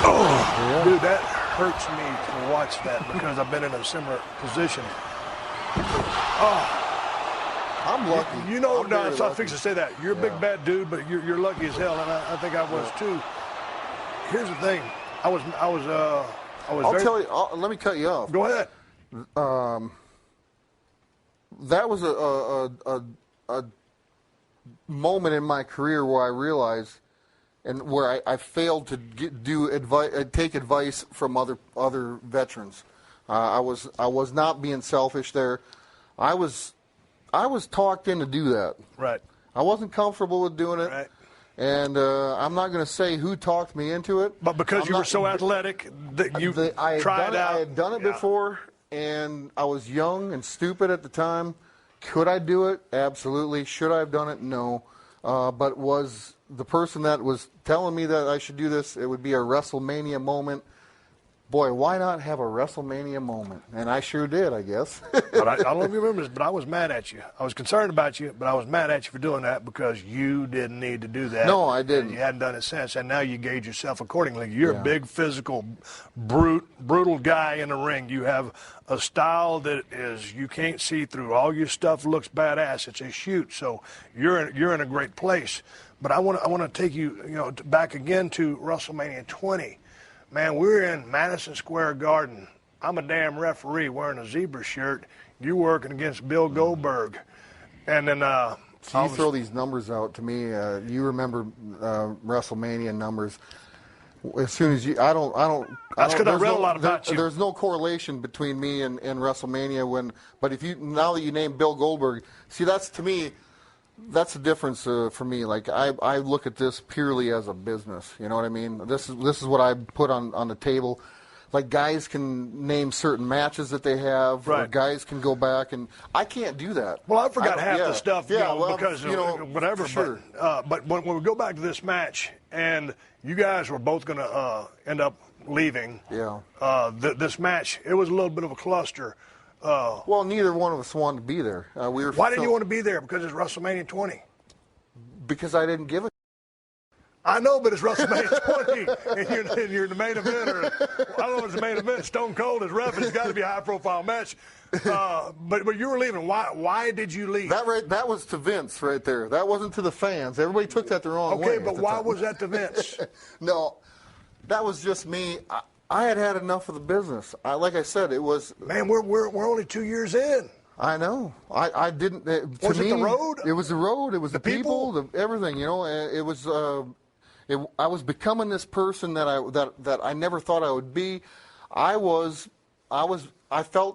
B: Oh, dude, that hurts me to watch that because I've been in a similar position. Oh.
F: I'm lucky.
B: You know, no, so I fixed to say that. You're a big bad dude, but you're lucky as hell, and I think I was too. Here's the thing.
F: I'll tell you. Let me cut you off.
B: Go ahead.
F: That was a moment in my career where I realized, and where I failed to take advice from other veterans. I was not being selfish there. I was talked in to do that.
B: Right.
F: I wasn't comfortable with doing it.
B: Right.
F: And I'm not going to say who talked me into it.
B: But because you were so athletic that you tried out.
F: I had done it before, and I was young and stupid at the time. Could I do it? Absolutely. Should I have done it? No. But was the person that was telling me that I should do this, it would be a Wrestlemania moment. Boy, why not have a Wrestlemania moment? And I sure did, I guess.
B: But I don't know if you remember this, but I was mad at you. I was concerned about you, but I was mad at you for doing that because you didn't need to do that.
F: No, I didn't.
B: And you hadn't done it since, and now you gauge yourself accordingly. You're a big, physical, brutal guy in the ring. You have a style that is you can't see through. All your stuff looks badass. It's a shoot, so you're in a great place. But I want to take you back again to WrestleMania 20. Man, we're in Madison Square Garden. I'm a damn referee wearing a zebra shirt. You working against Bill Goldberg. And then
F: so you throw these numbers out to me. You remember WrestleMania numbers. As soon as you, I don't.
B: That's because I read a lot about you.
F: There's no correlation between me and WrestleMania. But if you, now that you name Bill Goldberg, see, that's, to me, that's the difference for me. Like I look at this purely as a business. You know what I mean? This is what I put on the table. Like, guys can name certain matches that they have.
B: Right.
F: Or guys can go back, and I can't do that.
B: Well, I forgot half the stuff,
F: because
B: whatever.
F: Sure.
B: But when we go back to this match, and you guys were both going to end up leaving.
F: Yeah.
B: This match, it was a little bit of a cluster.
F: Well, neither one of us wanted to be there.
B: Why didn't you want to be there? Because it's WrestleMania 20.
F: Because I didn't give a.
B: I know, but it's WrestleMania 20, and you're the main event. Or, I don't know if it's the main event. Stone Cold is ref. It's got to be a high-profile match. But you were leaving. Why did you leave?
F: That was to Vince right there. That wasn't to the fans. Everybody took that the wrong way.
B: Okay, but why was that to Vince?
F: No, that was just me. I had enough of the business. Like I said, it was.
B: Man, we're only 2 years in.
F: I know. I didn't.
B: Was it the road?
F: It was the road. It was the people, everything. It was. I was becoming this person that I never thought I would be. I was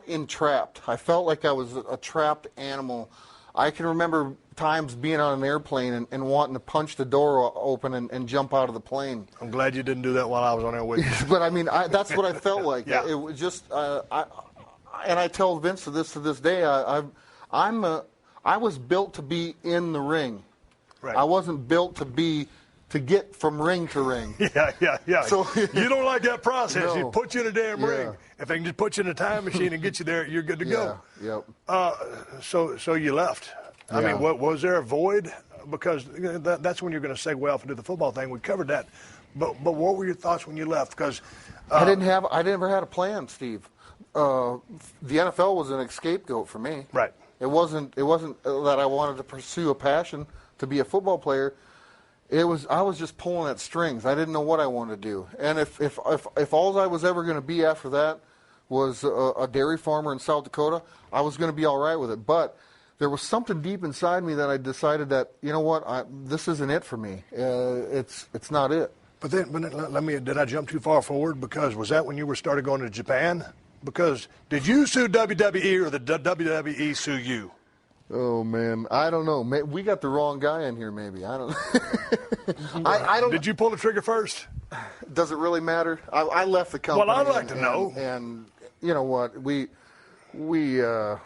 F: entrapped. I felt like I was a trapped animal. I can remember times being on an airplane and wanting to punch the door open and jump out of the plane.
B: I'm glad you didn't do that while I was on there with you.
F: But I mean, that's what I felt like.
B: Yeah.
F: It was just, and I tell Vince to this day, I was built to be in the ring.
B: Right.
F: I wasn't built to get from ring to ring.
B: Yeah.
F: So
B: you don't like that process.
F: No.
B: You put you in a damn
F: Yeah.
B: ring. If they can just put you in a time machine and get you there, you're good to go.
F: Yep.
B: So you left. I
F: Yeah.
B: mean, was there a void? Because that's when you're going to segue off and do the football thing. We covered that. But what were your thoughts when you left? Because
F: I never had a plan, Steve. The NFL was an scapegoat for me.
B: Right.
F: It wasn't that I wanted to pursue a passion to be a football player. I was just pulling at strings. I didn't know what I wanted to do. And if all I was ever going to be after that was a dairy farmer in South Dakota, I was going to be all right with it. But there was something deep inside me that I decided that, you know what, this isn't it for me. It's not it.
B: But did I jump too far forward? Because was that when you started going to Japan? Because did you sue WWE or the WWE sue you?
F: Oh man, I don't know. We got the wrong guy in here. Maybe I don't. I don't.
B: Did you pull the trigger first?
F: Does it really matter? I left the company.
B: Well, I'd like to know.
F: And you know what? We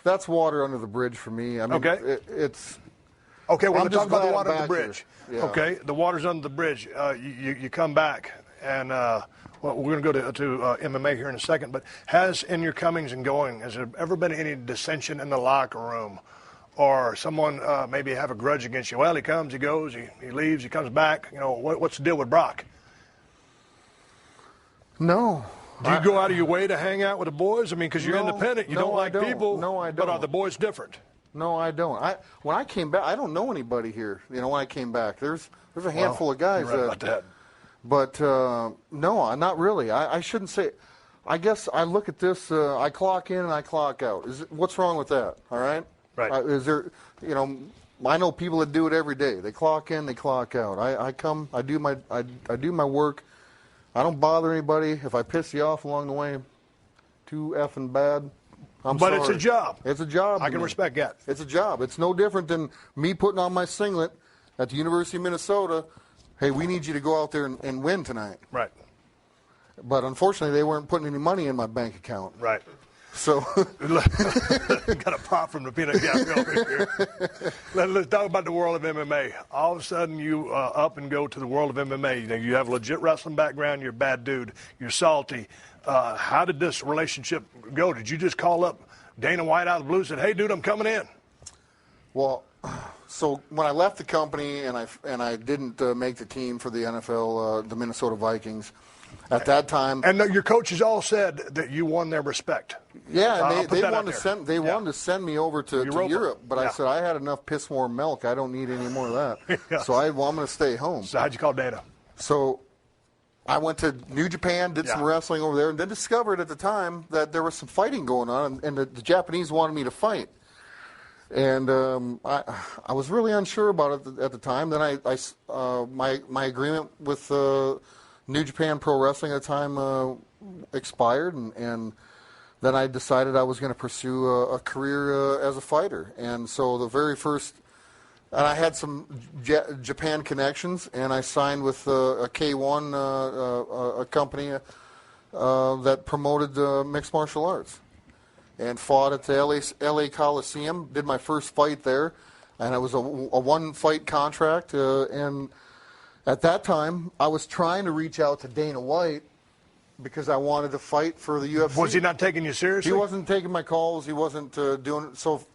F: that's water under the bridge for me. I mean,
B: okay.
F: It's
B: okay. We're going to talk about the
F: glad
B: water
F: I'm
B: under the
F: back
B: bridge.
F: here. Yeah.
B: Okay, the water's under the bridge. You come back, and well, we're going to go to MMA here in a second. But in your comings and going, has there ever been any dissension in the locker room? Or someone maybe have a grudge against you? Well, he comes, he goes, he leaves, he comes back. You know, what's the deal with Brock?
F: No.
B: Do you go out of your way to hang out with the boys? I mean, because you're independent, you don't like people.
F: No, I don't.
B: But are the boys different?
F: No, I don't. When I came back, I don't know anybody here. You know, when I came back, there's a handful of guys.
B: You're right about that.
F: But no, not really. I shouldn't say. I guess I look at this. I clock in and I clock out. What's wrong with that? All right.
B: Right.
F: Is there, you know, I know people that do it every day. They clock in, they clock out. I come, I do my work. I don't bother anybody. If I piss you off along the way, too effing bad, I'm sorry.
B: But it's a job.
F: It's a job.
B: I can respect that.
F: It's a job. It's no different than me putting on my singlet at the University of Minnesota. Hey, we need you to go out there and win tonight.
B: Right.
F: But unfortunately, they weren't putting any money in my bank account.
B: Right.
F: So
B: got a pop from the peanut gallery over here. Let's talk about the world of MMA. All of a sudden, you up and go to the world of MMA. You know, you have a legit wrestling background. You're a bad dude. You're salty. How did this relationship go? Did you just call up Dana White out of the blue and said, "Hey, dude, I'm coming in"?
F: Well, so when I left the company and I didn't make the team for the NFL, the Minnesota Vikings. At that time,
B: and your coaches all said that you won their respect.
F: Yeah, and they wanted to send me over to Europe, but I said I had enough piss warm milk. I don't need any more of that.
B: Yeah.
F: So I'm going to stay home.
B: So how'd you call Dana?
F: So I went to New Japan, did some wrestling over there, and then discovered at the time that there was some fighting going on, and the Japanese wanted me to fight. And I was really unsure about it at the time. Then my agreement with New Japan Pro Wrestling at the time expired, and then I decided I was going to pursue a career as a fighter. And so the very first, and I had some Japan connections, and I signed with a K1, a company that promoted mixed martial arts, and fought at the LA Coliseum, did my first fight there, and it was a one-fight contract, and at that time, I was trying to reach out to Dana White because I wanted to fight for the UFC.
B: Was he not taking you seriously?
F: He wasn't taking my calls. He wasn't doing it. So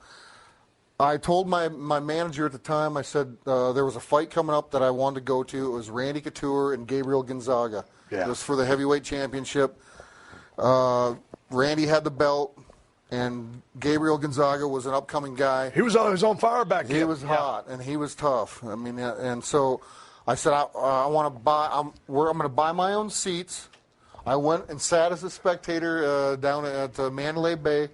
F: I told my manager at the time, I said there was a fight coming up that I wanted to go to. It was Randy Couture and Gabriel Gonzaga.
B: Yeah.
F: It was for the heavyweight championship. Randy had the belt, and Gabriel Gonzaga was an upcoming guy.
B: He was on fire back then.
F: He was hot, and he was tough. I mean, and so I said, I want to buy. I'm going to buy my own seats. I went and sat as a spectator down at Mandalay Bay.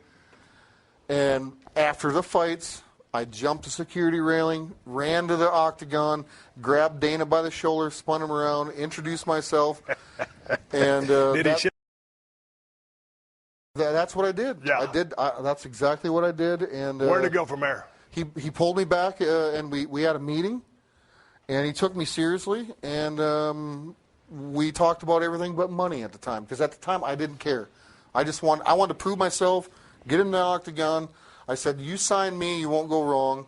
F: And after the fights, I jumped the security railing, ran to the octagon, grabbed Dana by the shoulder, spun him around, introduced myself, and
B: Did he
F: That's what I did.
B: Yeah.
F: I did. That's exactly what I did. And
B: where did it go from there?
F: He pulled me back, and we had a meeting, and he took me seriously, and we talked about everything but money at the time, because at the time I didn't care. I wanted to prove myself, get in the octagon. I said, you sign me, you won't go wrong.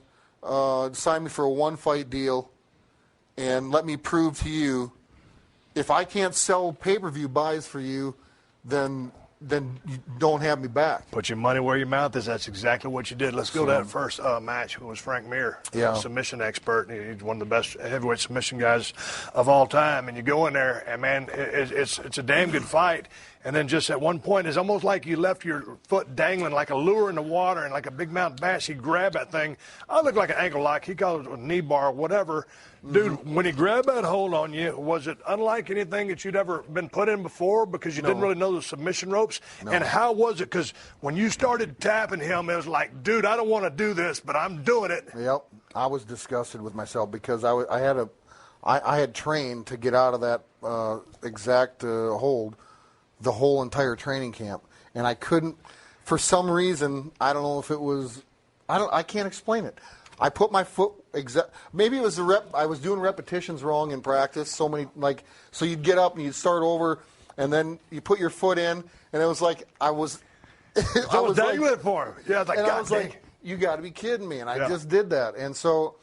F: Sign me for a one-fight deal, and let me prove to you, if I can't sell pay-per-view buys for you, then you don't have me back.
B: Put your money where your mouth is. That's exactly what you did. Let's go to that first match. It was Frank Mir, submission expert. He's one of the best heavyweight submission guys of all time. And you go in there, and, man, it's a damn good fight. And then just at one point, it's almost like you left your foot dangling like a lure in the water, and like a big mountain bass, he grabbed that thing. I looked like an ankle lock. He called it a knee bar, whatever. Dude, when he grabbed that hold on you, was it unlike anything that you'd ever been put in before, because you didn't really know the submission ropes?
F: No.
B: And how was it? Because when you started tapping him, it was like, dude, I don't want to do this, but I'm doing it.
F: Yep. I was disgusted with myself, because I had trained to get out of that exact hold the whole entire training camp, and I couldn't, for some reason. I don't know if it was, I can't explain it. I put my foot maybe it was the rep. I was doing repetitions wrong in practice. So you'd get up and you'd start over, and then you put your foot in, and it was like I was.
B: I was dangling it for him. Yeah,
F: I was like, you got to be kidding me, and I just did that. And so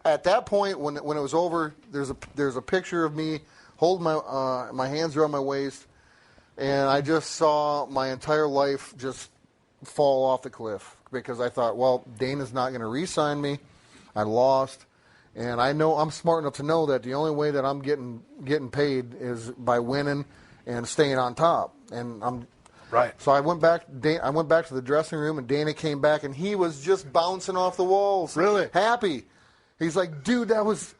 F: at that point, when it was over, there's a picture of me holding my hands around my waist, and I just saw my entire life just fall off the cliff, because I thought, well, Dana's not going to re-sign me. I lost, and I know I'm smart enough to know that the only way that I'm getting paid is by winning and staying on top. And I'm
B: right.
F: So I went back to the dressing room, and Dana came back, and he was just bouncing off the walls.
B: Really?
F: Happy. He's like, dude, that was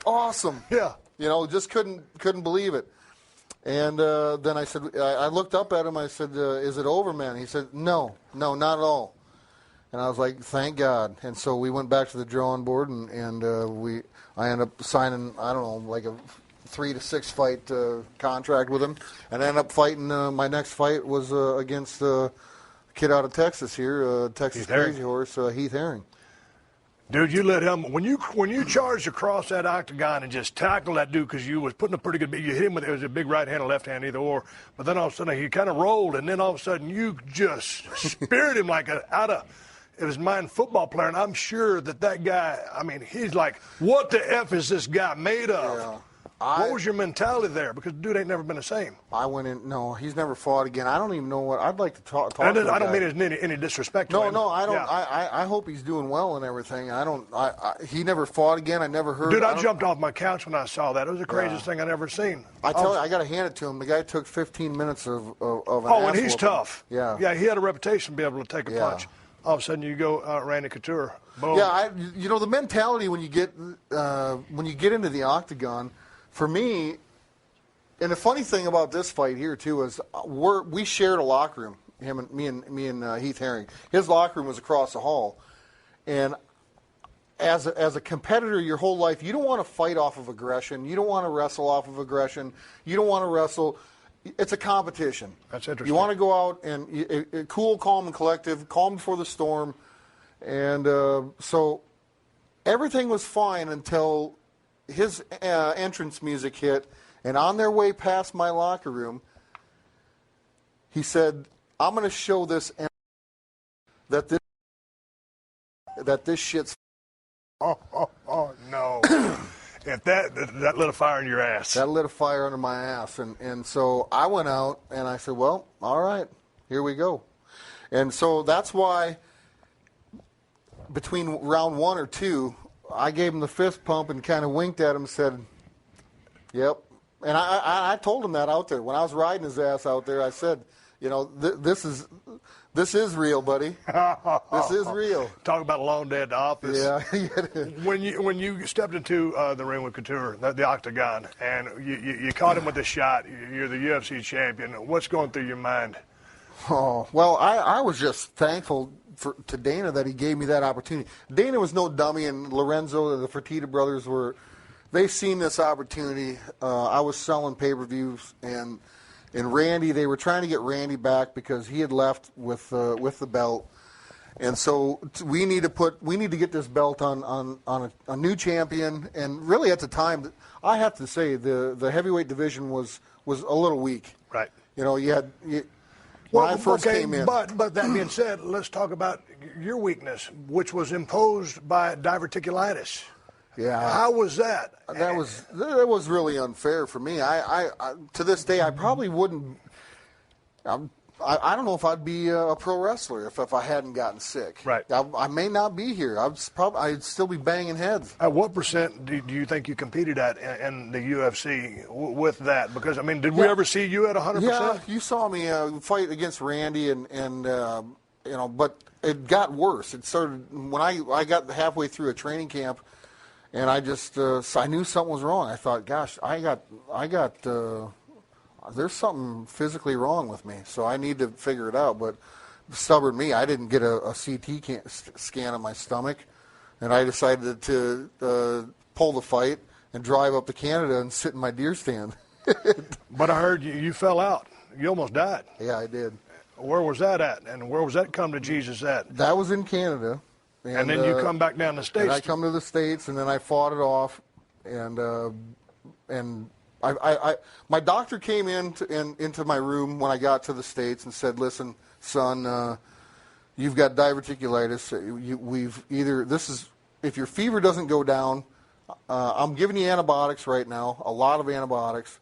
F: awesome.
B: Yeah.
F: Just couldn't believe it. And then I said, I looked up at him. I said, is it over, man? He said, no, not at all. And I was like, thank God. And so we went back to the drawing board, and I ended up signing, I don't know, like a 3 to 6 fight contract with him. And I ended up fighting, my next fight was against a kid out of Texas here, Texas Crazy Horse, Heath Herring.
B: Dude, you let him, when you charged across that octagon and just tackled that dude, because you was putting a pretty good, you hit him with, it was a big right hand or left hand, either or, but then all of a sudden he kind of rolled, and then all of a sudden you just speared him like it was my football player, and I'm sure that guy, I mean, he's like, what the F is this guy made of?
F: Yeah.
B: What was your mentality there? Because the dude ain't never been the same.
F: I went in. No, he's never fought again. I don't even know what. I'd like to talk to
B: I
F: the
B: don't
F: guy.
B: mean it as any disrespect to him.
F: No, I don't.
B: Yeah.
F: I hope he's doing well and everything. He never fought again. I never heard.
B: Dude, I jumped off my couch when I saw that. It was the craziest thing I'd ever seen.
F: I tell you, I got to hand it to him. The guy took 15 minutes of an
B: and he's
F: whooping.
B: tough.
F: Yeah.
B: Yeah, he had a reputation to be able to take a punch. All of a sudden, you go Randy Couture. Boom.
F: Yeah, the mentality when you get into the octagon, for me. And the funny thing about this fight here too is we shared a locker room. Me and Heath Herring. His locker room was across the hall, and as a competitor, your whole life, you don't want to fight off of aggression. You don't want to wrestle off of aggression. You don't want to wrestle. It's a competition.
B: That's interesting.
F: You want to go out and cool, calm, and collective, calm before the storm, and so everything was fine until his entrance music hit. And on their way past my locker room, he said, "I'm going to show this that this shit's."
B: Oh no! If that lit a fire in your ass.
F: That lit a fire under my ass, and so I went out and I said, "Well, all right, here we go." And so that's why between round 1 or 2, I gave him the fist pump and kind of winked at him and said, "Yep." And I told him that out there when I was riding his ass out there. I said, this is real, buddy. This is real.
B: Talk about a long day at the office.
F: Yeah.
B: When you stepped into the ring with Couture, the octagon, and you caught him with a shot, you're the UFC champion. What's going through your mind?
F: Oh, well, I was just thankful to Dana that he gave me that opportunity. Dana was no dummy, and Lorenzo, the Fertitta brothers were. They've seen this opportunity. I was selling pay-per-views, and And Randy, they were trying to get Randy back because he had left with the belt. And so we need to get this belt on a new champion. And really, at the time, I have to say the heavyweight division was a little weak.
B: Right.
F: You know, when I first came in.
B: But that being said, let's talk about your weakness, which was imposed by diverticulitis.
F: Yeah.
B: How was that?
F: That was really unfair for me. I to this day, I probably wouldn't. I don't know if I'd be a pro wrestler if I hadn't gotten sick.
B: Right.
F: I may not be here. I'd still be banging heads.
B: At what percent do you think you competed at in the UFC with that? Because, I mean, did we ever see you at 100%?
F: Yeah, you saw me fight against Randy, and you know, but it got worse. It started when I got halfway through a training camp, and I just I knew something was wrong. I thought, gosh, I got. There's something physically wrong with me, so I need to figure it out. But stubborn me, I didn't get a CT scan of my stomach, and I decided to pull the fight and drive up to Canada and sit in my deer stand.
B: But I heard you fell out. You almost died.
F: Yeah, I did.
B: Where was that at, and where was that come to Jesus at?
F: That was in Canada.
B: And then you come back down to the States.
F: And I come to the States, and then I fought it off, and my doctor came into my room when I got to the States and said, "Listen, son, you've got diverticulitis. If your fever doesn't go down, I'm giving you antibiotics right now, a lot of antibiotics.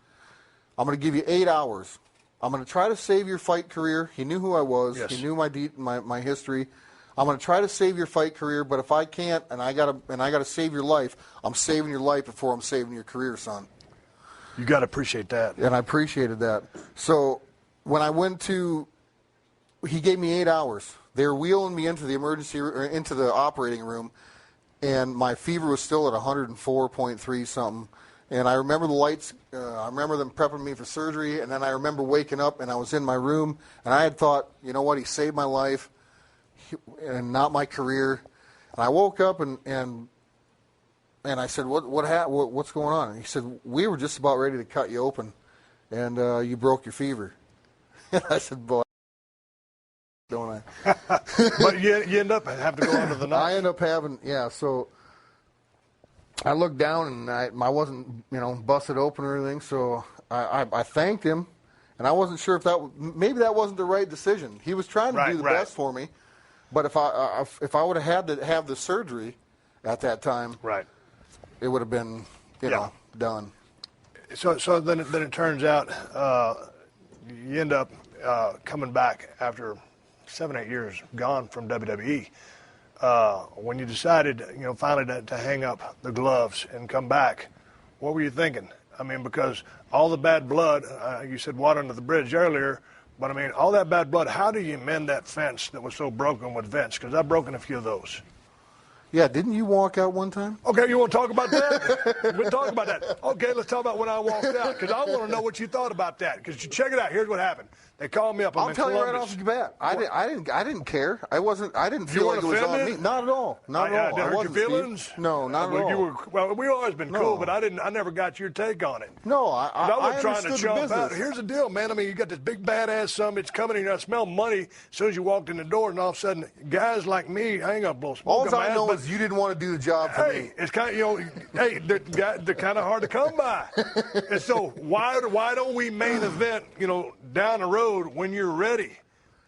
F: I'm going to give you 8 hours. I'm going to try to save your fight career." He knew who I was.
B: Yes.
F: He knew my history. "I'm going to try to save your fight career, but if I can't, and I gotta save your life, I'm saving your life before I'm saving your career, son."
B: You got to appreciate that.
F: And I appreciated that. So when I went he gave me 8 hours. They were wheeling me into the operating room, and my fever was still at 104.3 something. And I remember the lights. I remember them prepping me for surgery, and then I remember waking up, and I was in my room, and I had thought, you know what, he saved my life, and not my career. And I woke up and I said, what's going on? And he said, "We were just about ready to cut you open, and you broke your fever." And I said, "Boy, don't I?"
B: But you end up having to go under the knife.
F: I end up having, so I looked down, and I wasn't, busted open or anything, so I thanked him, and I wasn't sure if maybe that wasn't the right decision. He was trying to do the best for me, but if I would have had to have the surgery at that time, it would have been, done.
B: So then it turns out you end up coming back after 7-8 years gone from WWE. When you decided, finally to hang up the gloves and come back, what were you thinking? I mean, because all the bad blood, you said water under the bridge earlier, but I mean, all that bad blood, how do you mend that fence that was so broken with Vince? Because I've broken a few of those.
F: Yeah, didn't you walk out one time?
B: Okay, you want to talk about that? We'll talk about that. Okay, let's talk about when I walked out, because I want to know what you thought about that. Because check it out. Here's what happened. They called me up.
F: I'll tell you right off the bat. I didn't care. I didn't feel like it was on me. Not at all. Not at all.
B: Did it hurt your feelings?
F: Steve. No, not at all.
B: We've always been cool, but I never got your take on it.
F: No, I
B: was trying to jump
F: business.
B: out. Here's the deal, man. I mean, you got this big badass son. It's coming in. I smell money as soon as you walked in the door, and all of a sudden, guys like me, I ain't gonna blow smoke.
F: All I know is you didn't want to do the job for me.
B: It's kind of, they're kind of hard to come by. And so why don't we main event, down the road when you're ready?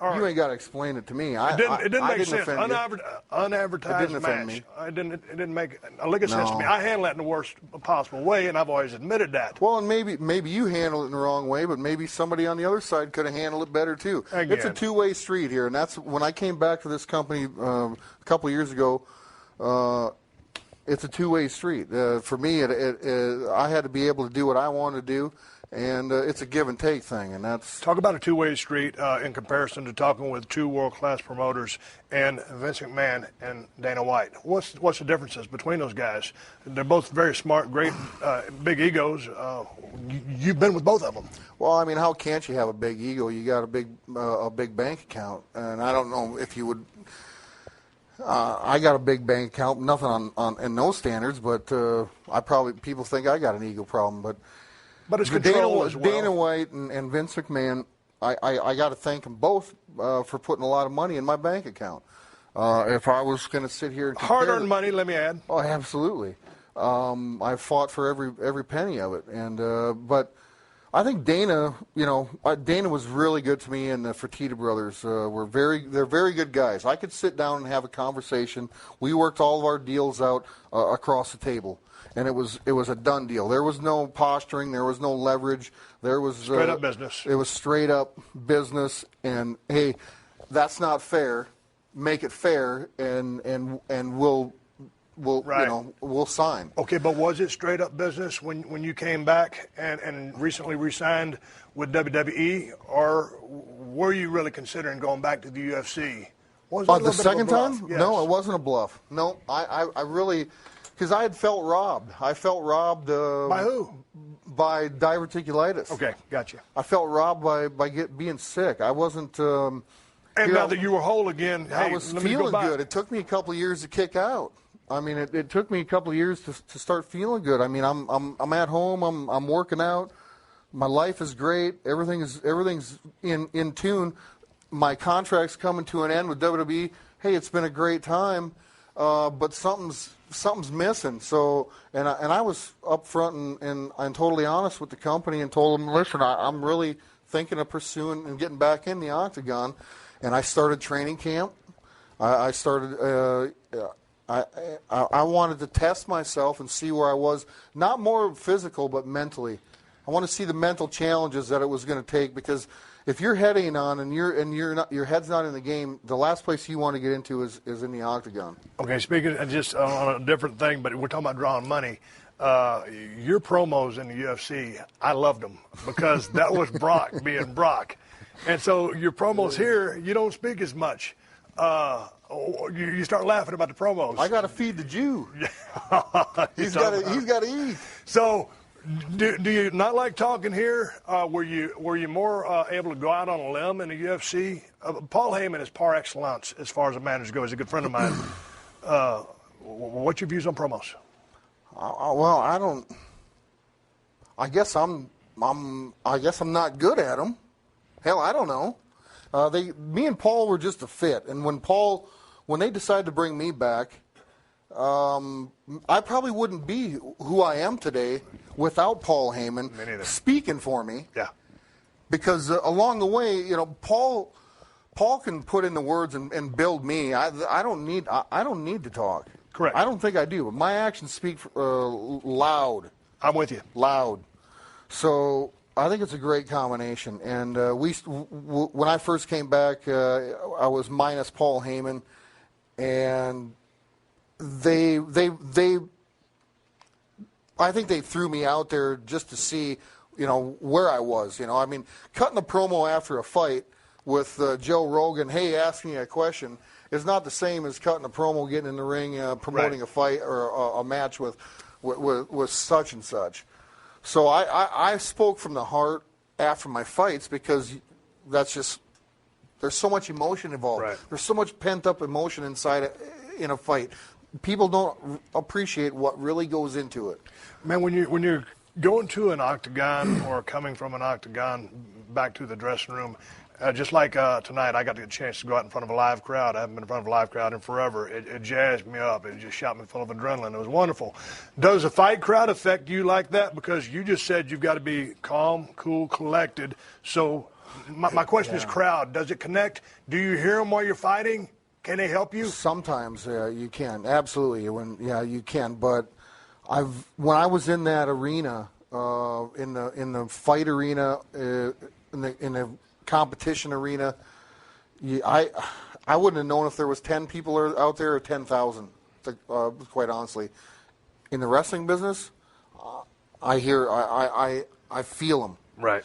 F: You ain't got to explain it to me.
B: It didn't make sense. Unadvertised
F: it didn't offend
B: match.
F: me.
B: It didn't make a lick of sense to me. I handle that in the worst possible way, and I've always admitted that.
F: Well, and maybe you handle it in the wrong way, but maybe somebody on the other side could have handled it better too.
B: Again.
F: It's a two-way street here, and that's when I came back to this company a couple of years ago. It's a two-way street. For me, I had to be able to do what I wanted to do. And it's a give and take thing, and that's...
B: Talk about a two-way street in comparison to talking with two world-class promoters and Vince McMahon and Dana White. What's the differences between those guys? They're both very smart, great, big egos. You've been with both of them.
F: Well, I mean, how can't you have a big ego? You got a big bank account, and I don't know if you would... I got a big bank account, nothing on in those standards, but people think I got an ego problem, but...
B: But it's control as well.
F: Dana White and Vince McMahon, I got to thank them both for putting a lot of money in my bank account. If I was going to sit here and
B: hard-earned money, let me add.
F: Oh, absolutely. I fought for every penny of it, and but I think Dana, Dana was really good to me, and the Fertitta brothers they're very good guys. I could sit down and have a conversation. We worked all of our deals out across the table, and it was a done deal. There was no posturing, there was no leverage. There was
B: straight up business.
F: It was straight up business, and hey, that's not fair. Make it fair, and we'll we'll sign.
B: Okay, but was it straight up business when you came back and recently re-signed with WWE, or were you really considering going back to the UFC? Was it
F: the second time?
B: Yes.
F: No, it wasn't a bluff. No, I really, because I had felt robbed. I felt robbed.
B: By who?
F: By diverticulitis.
B: Okay, gotcha.
F: I felt robbed by being sick. I wasn't.
B: And now that you were whole again,
F: I was feeling good. It took me a couple of years to kick out. I mean, it took me a couple of years to start feeling good. I mean, I'm at home. I'm working out. My life is great. Everything's in tune. My contract's coming to an end with WWE. Hey, it's been a great time, but something's missing. So, and I was upfront and totally honest with the company and told them, listen, I'm really thinking of pursuing and getting back in the octagon. And I started training camp. I started. I wanted to test myself and see where I was, not more physical, but mentally. I want to see the mental challenges that it was going to take, because if your head ain't on and your head's not in the game, the last place you want to get into is in the octagon.
B: Okay, speaking of just on a different thing, but we're talking about drawing money. Your promos in the UFC, I loved them because that was Brock being Brock. And so your promos here, you don't speak as much. You start laughing about the promos.
F: I got to feed the Jew. He's got to eat.
B: So, do you not like talking here? Were you more able to go out on a limb in the UFC? Paul Heyman is par excellence as far as a manager goes. He's a good friend of mine. What's your views on promos?
F: Well, I don't. I guess I'm not good at them. Hell, I don't know. Me and Paul were just a fit, and when they decided to bring me back, I probably wouldn't be who I am today without Paul Heyman speaking for me.
B: Yeah.
F: Because along the way, Paul can put in the words and build me. I don't need to talk.
B: Correct.
F: I don't think I do. But my actions speak loud.
B: I'm with you.
F: Loud. So I think it's a great combination. And when I first came back, I was minus Paul Heyman, and I think they threw me out there just to see, where I was. I mean, cutting a promo after a fight with Joe Rogan, hey, asking a question, is not the same as cutting a promo, getting in the ring, promoting a fight or a match with such and such. So I spoke from the heart after my fights, because that's just, there's so much emotion involved.
B: Right.
F: There's so much pent-up emotion inside in a fight. People don't appreciate what really goes into it.
B: Man, when you're going to an octagon or coming from an octagon back to the dressing room, just like tonight, I got the chance to go out in front of a live crowd. I haven't been in front of a live crowd in forever. It jazzed me up. It just shot me full of adrenaline. It was wonderful. Does a fight crowd affect you like that? Because you just said you've got to be calm, cool, collected. So my question is crowd. Does it connect? Do you hear them while you're fighting? Can they help you?
F: Sometimes you can. Absolutely. You can. But when I was in that arena, in the fight arena, in the competition arena, I wouldn't have known if there was 10 people out there or 10,000, quite honestly. In the wrestling business, I feel them.
B: Right.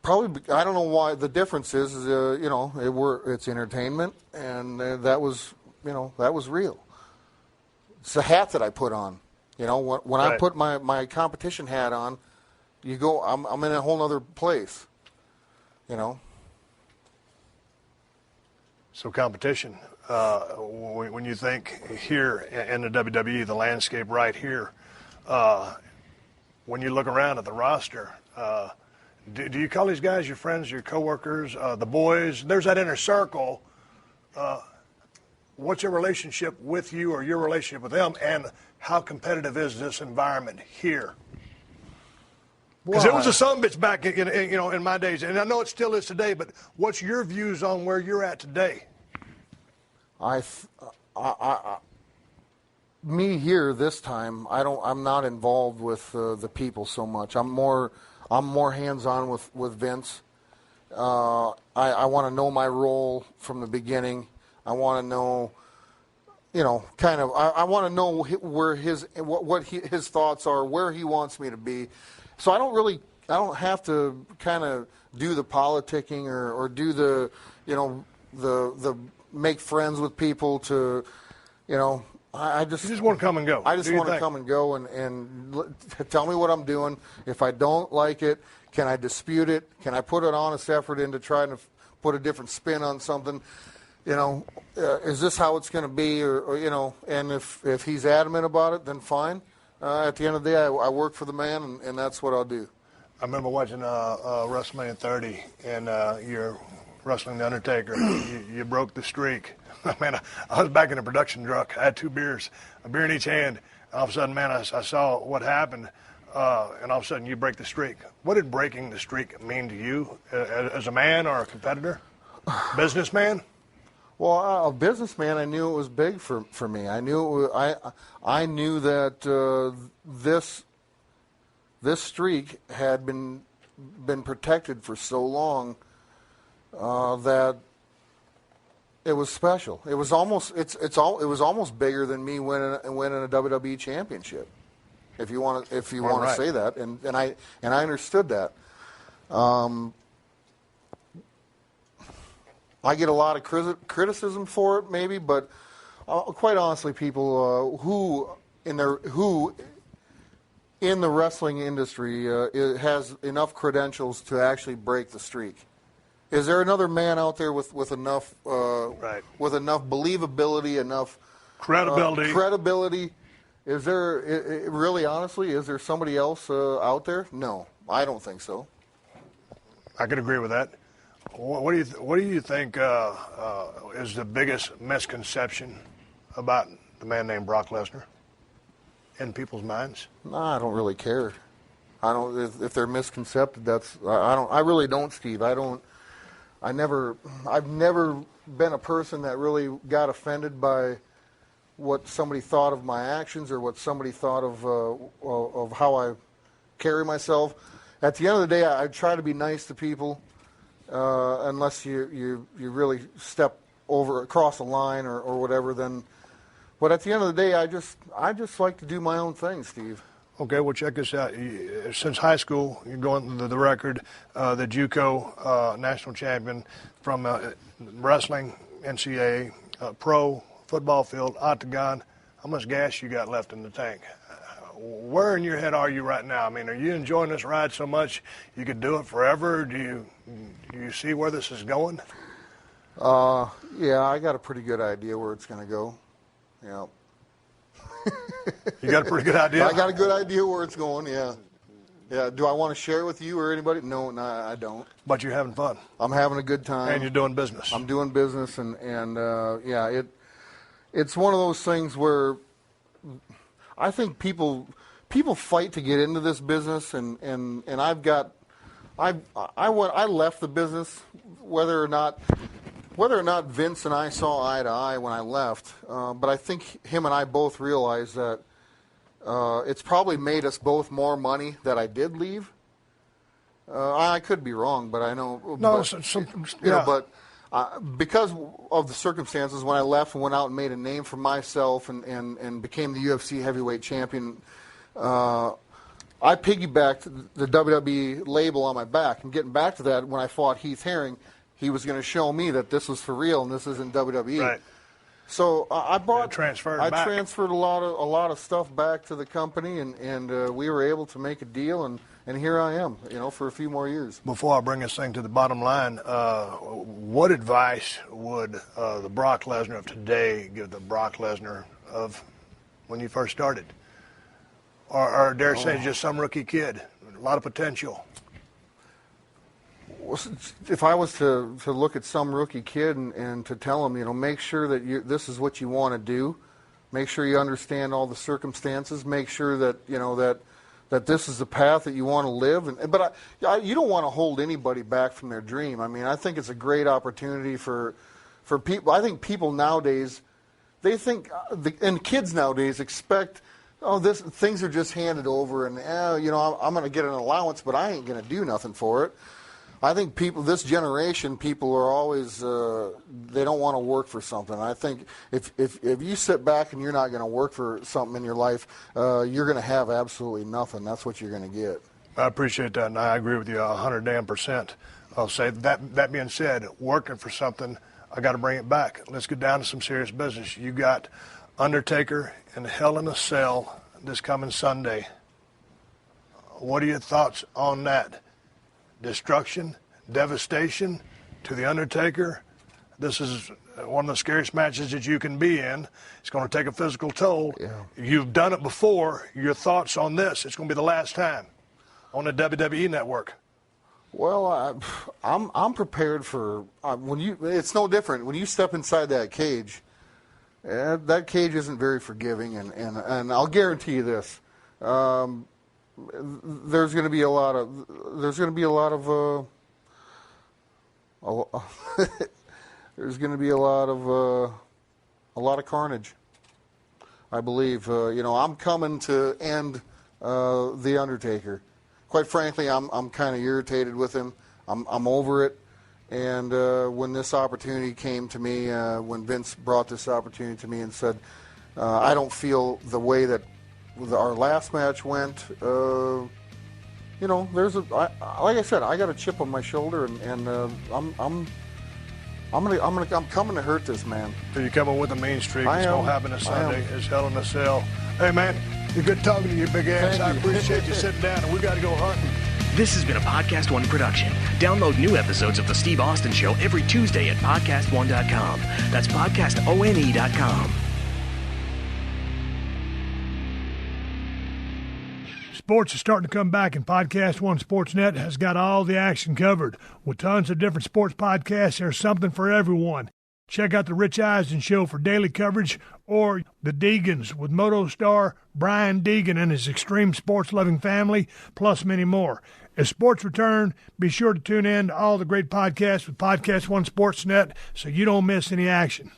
F: Probably, I don't know why. The difference is it's entertainment, and that was real. It's the hat that I put on. When I put my competition hat on, I'm in a whole other place.
B: So competition, when you think here in the WWE, the landscape right here, when you look around at the roster, do you call these guys your friends, your coworkers, the boys? There's that inner circle. What's your relationship with you or your relationship with them, and how competitive is this environment here? Because it was a sumbitch back in my days, and I know it still is today, but what's your views on where you're at today?
F: Me here this time, I'm not involved with the people so much. I'm more hands-on with Vince. I want to know my role from the beginning. I want to know, I want to know where what his thoughts are, where he wants me to be. So I don't have to kind of do the politicking or do the make friends with people to, I just...
B: You just want to come and go.
F: I just want to come and go and tell me what I'm doing. If I don't like it, can I dispute it? Can I put an honest effort into trying to put a different spin on something? Is this how it's going to be? Or and if he's adamant about it, then fine. At the end of the day, I work for the man, and that's what I'll do.
B: I remember watching WrestleMania 30, and you're wrestling The Undertaker. You broke the streak. Man, I was back in a production truck. I had 2 beers, a beer in each hand. All of a sudden, man, I saw what happened, and all of a sudden you break the streak. What did breaking the streak mean to you as a man or a competitor? Businessman?
F: Well, a businessman, I knew it was big for me. I knew I knew that this streak had been protected for so long that it was special. It was almost it was almost bigger than me winning a WWE championship. If you want to say that, and I understood that. I get a lot of criticism for it, maybe, but quite honestly, people who in the wrestling industry has enough credentials to actually break the streak. Is there another man out there with enough with enough believability, enough credibility? Is there really, honestly, is there somebody else out there? No, I don't think so.
B: I could agree with that. What do you think is the biggest misconception about the man named Brock Lesnar in people's minds?
F: No, I don't really care. I don't. If they're misconcepted, I really don't, Steve. I've never been a person that really got offended by what somebody thought of my actions or what somebody thought of how I carry myself. At the end of the day, I try to be nice to people. Unless you really step across the line or whatever, then. But at the end of the day, I just like to do my own thing, Steve.
B: Okay, well, check this out. Since high school, you're going to the record, the JUCO national champion from wrestling, NCAA, pro, football field, octagon. How much gas you got left in the tank? Where in your head are you right now? I mean, are you enjoying this ride so much you could do it forever? Do you see where this is going?
F: Yeah, I got a pretty good idea where it's going to go. Yeah.
B: You got a pretty good idea?
F: I got a good idea where it's going, yeah. Yeah. Do I want to share it with you or anybody? No, I don't.
B: But you're having fun.
F: I'm having a good time.
B: And you're doing business.
F: I'm doing business, and yeah, it's one of those things where I think people fight to get into this business, and I left the business whether or not Vince and I saw eye to eye when I left, but I think him and I both realized that it's probably made us both more money that I did leave. I could be wrong, but I know.
B: No,
F: but because of the circumstances, when I left and went out and made a name for myself and became the UFC heavyweight champion, I piggybacked the WWE label on my back. And getting back to that, when I fought Heath Herring, he was going to show me that this was for real and this isn't WWE.
B: Right.
F: So I
B: transferred
F: a lot of stuff back to the company, and we were able to make a deal, and here I am, for a few more years.
B: Before I bring this thing to the bottom line, what advice would the Brock Lesnar of today give the Brock Lesnar of when you first started? or dare say just some rookie kid? A lot of potential.
F: If I was to look at some rookie kid and to tell him, make sure that this is what you want to do, make sure you understand all the circumstances, make sure that that this is the path that you want to live. But you don't want to hold anybody back from their dream. I mean, I think it's a great opportunity for people. I think people nowadays, they think, and kids nowadays expect, things are just handed over, and I'm going to get an allowance, but I ain't going to do nothing for it. I think this generation, people are always, they don't want to work for something. I think if you sit back and you're not going to work for something in your life, you're going to have absolutely nothing. That's what you're going to get.
B: I appreciate that, and I agree with you 100%. I'll say that being said, working for something, I got to bring it back. Let's get down to some serious business. You got Undertaker in Hell in a Cell this coming Sunday. What are your thoughts on that? Destruction, devastation to the Undertaker. This is one of the scariest matches that you can be in. It's going to take a physical toll.
F: Yeah.
B: You've done it before. Your thoughts on this? It's going to be the last time on the WWE Network.
F: Well, I'm prepared for it's no different when you step inside that cage. That cage isn't very forgiving, and I'll guarantee you this. There's going to be a lot of carnage. I believe. I'm coming to end the Undertaker. Quite frankly, I'm kind of irritated with him. I'm over it. And when this opportunity came to me, when Vince brought this opportunity to me and said, I don't feel the way that our last match went, like I said, I got a chip on my shoulder, and I'm coming to hurt this man.
B: So you're coming with a mean streak. It's going to happen this Sunday. It's Hell in a Cell. Hey, man, you're good talking to you, big ass. I appreciate you sitting down, and we got to go hunting.
D: This has been a Podcast One production. Download new episodes of The Steve Austin Show every Tuesday at PodcastOne.com. That's PodcastOne.com.
E: Sports is starting to come back, and Podcast One Sportsnet has got all the action covered. With tons of different sports podcasts, there's something for everyone. Check out the Rich Eisen Show for daily coverage, or the Deegans with Moto star Brian Deegan and his extreme sports-loving family, plus many more. As sports return, be sure to tune in to all the great podcasts with Podcast One Sportsnet so you don't miss any action.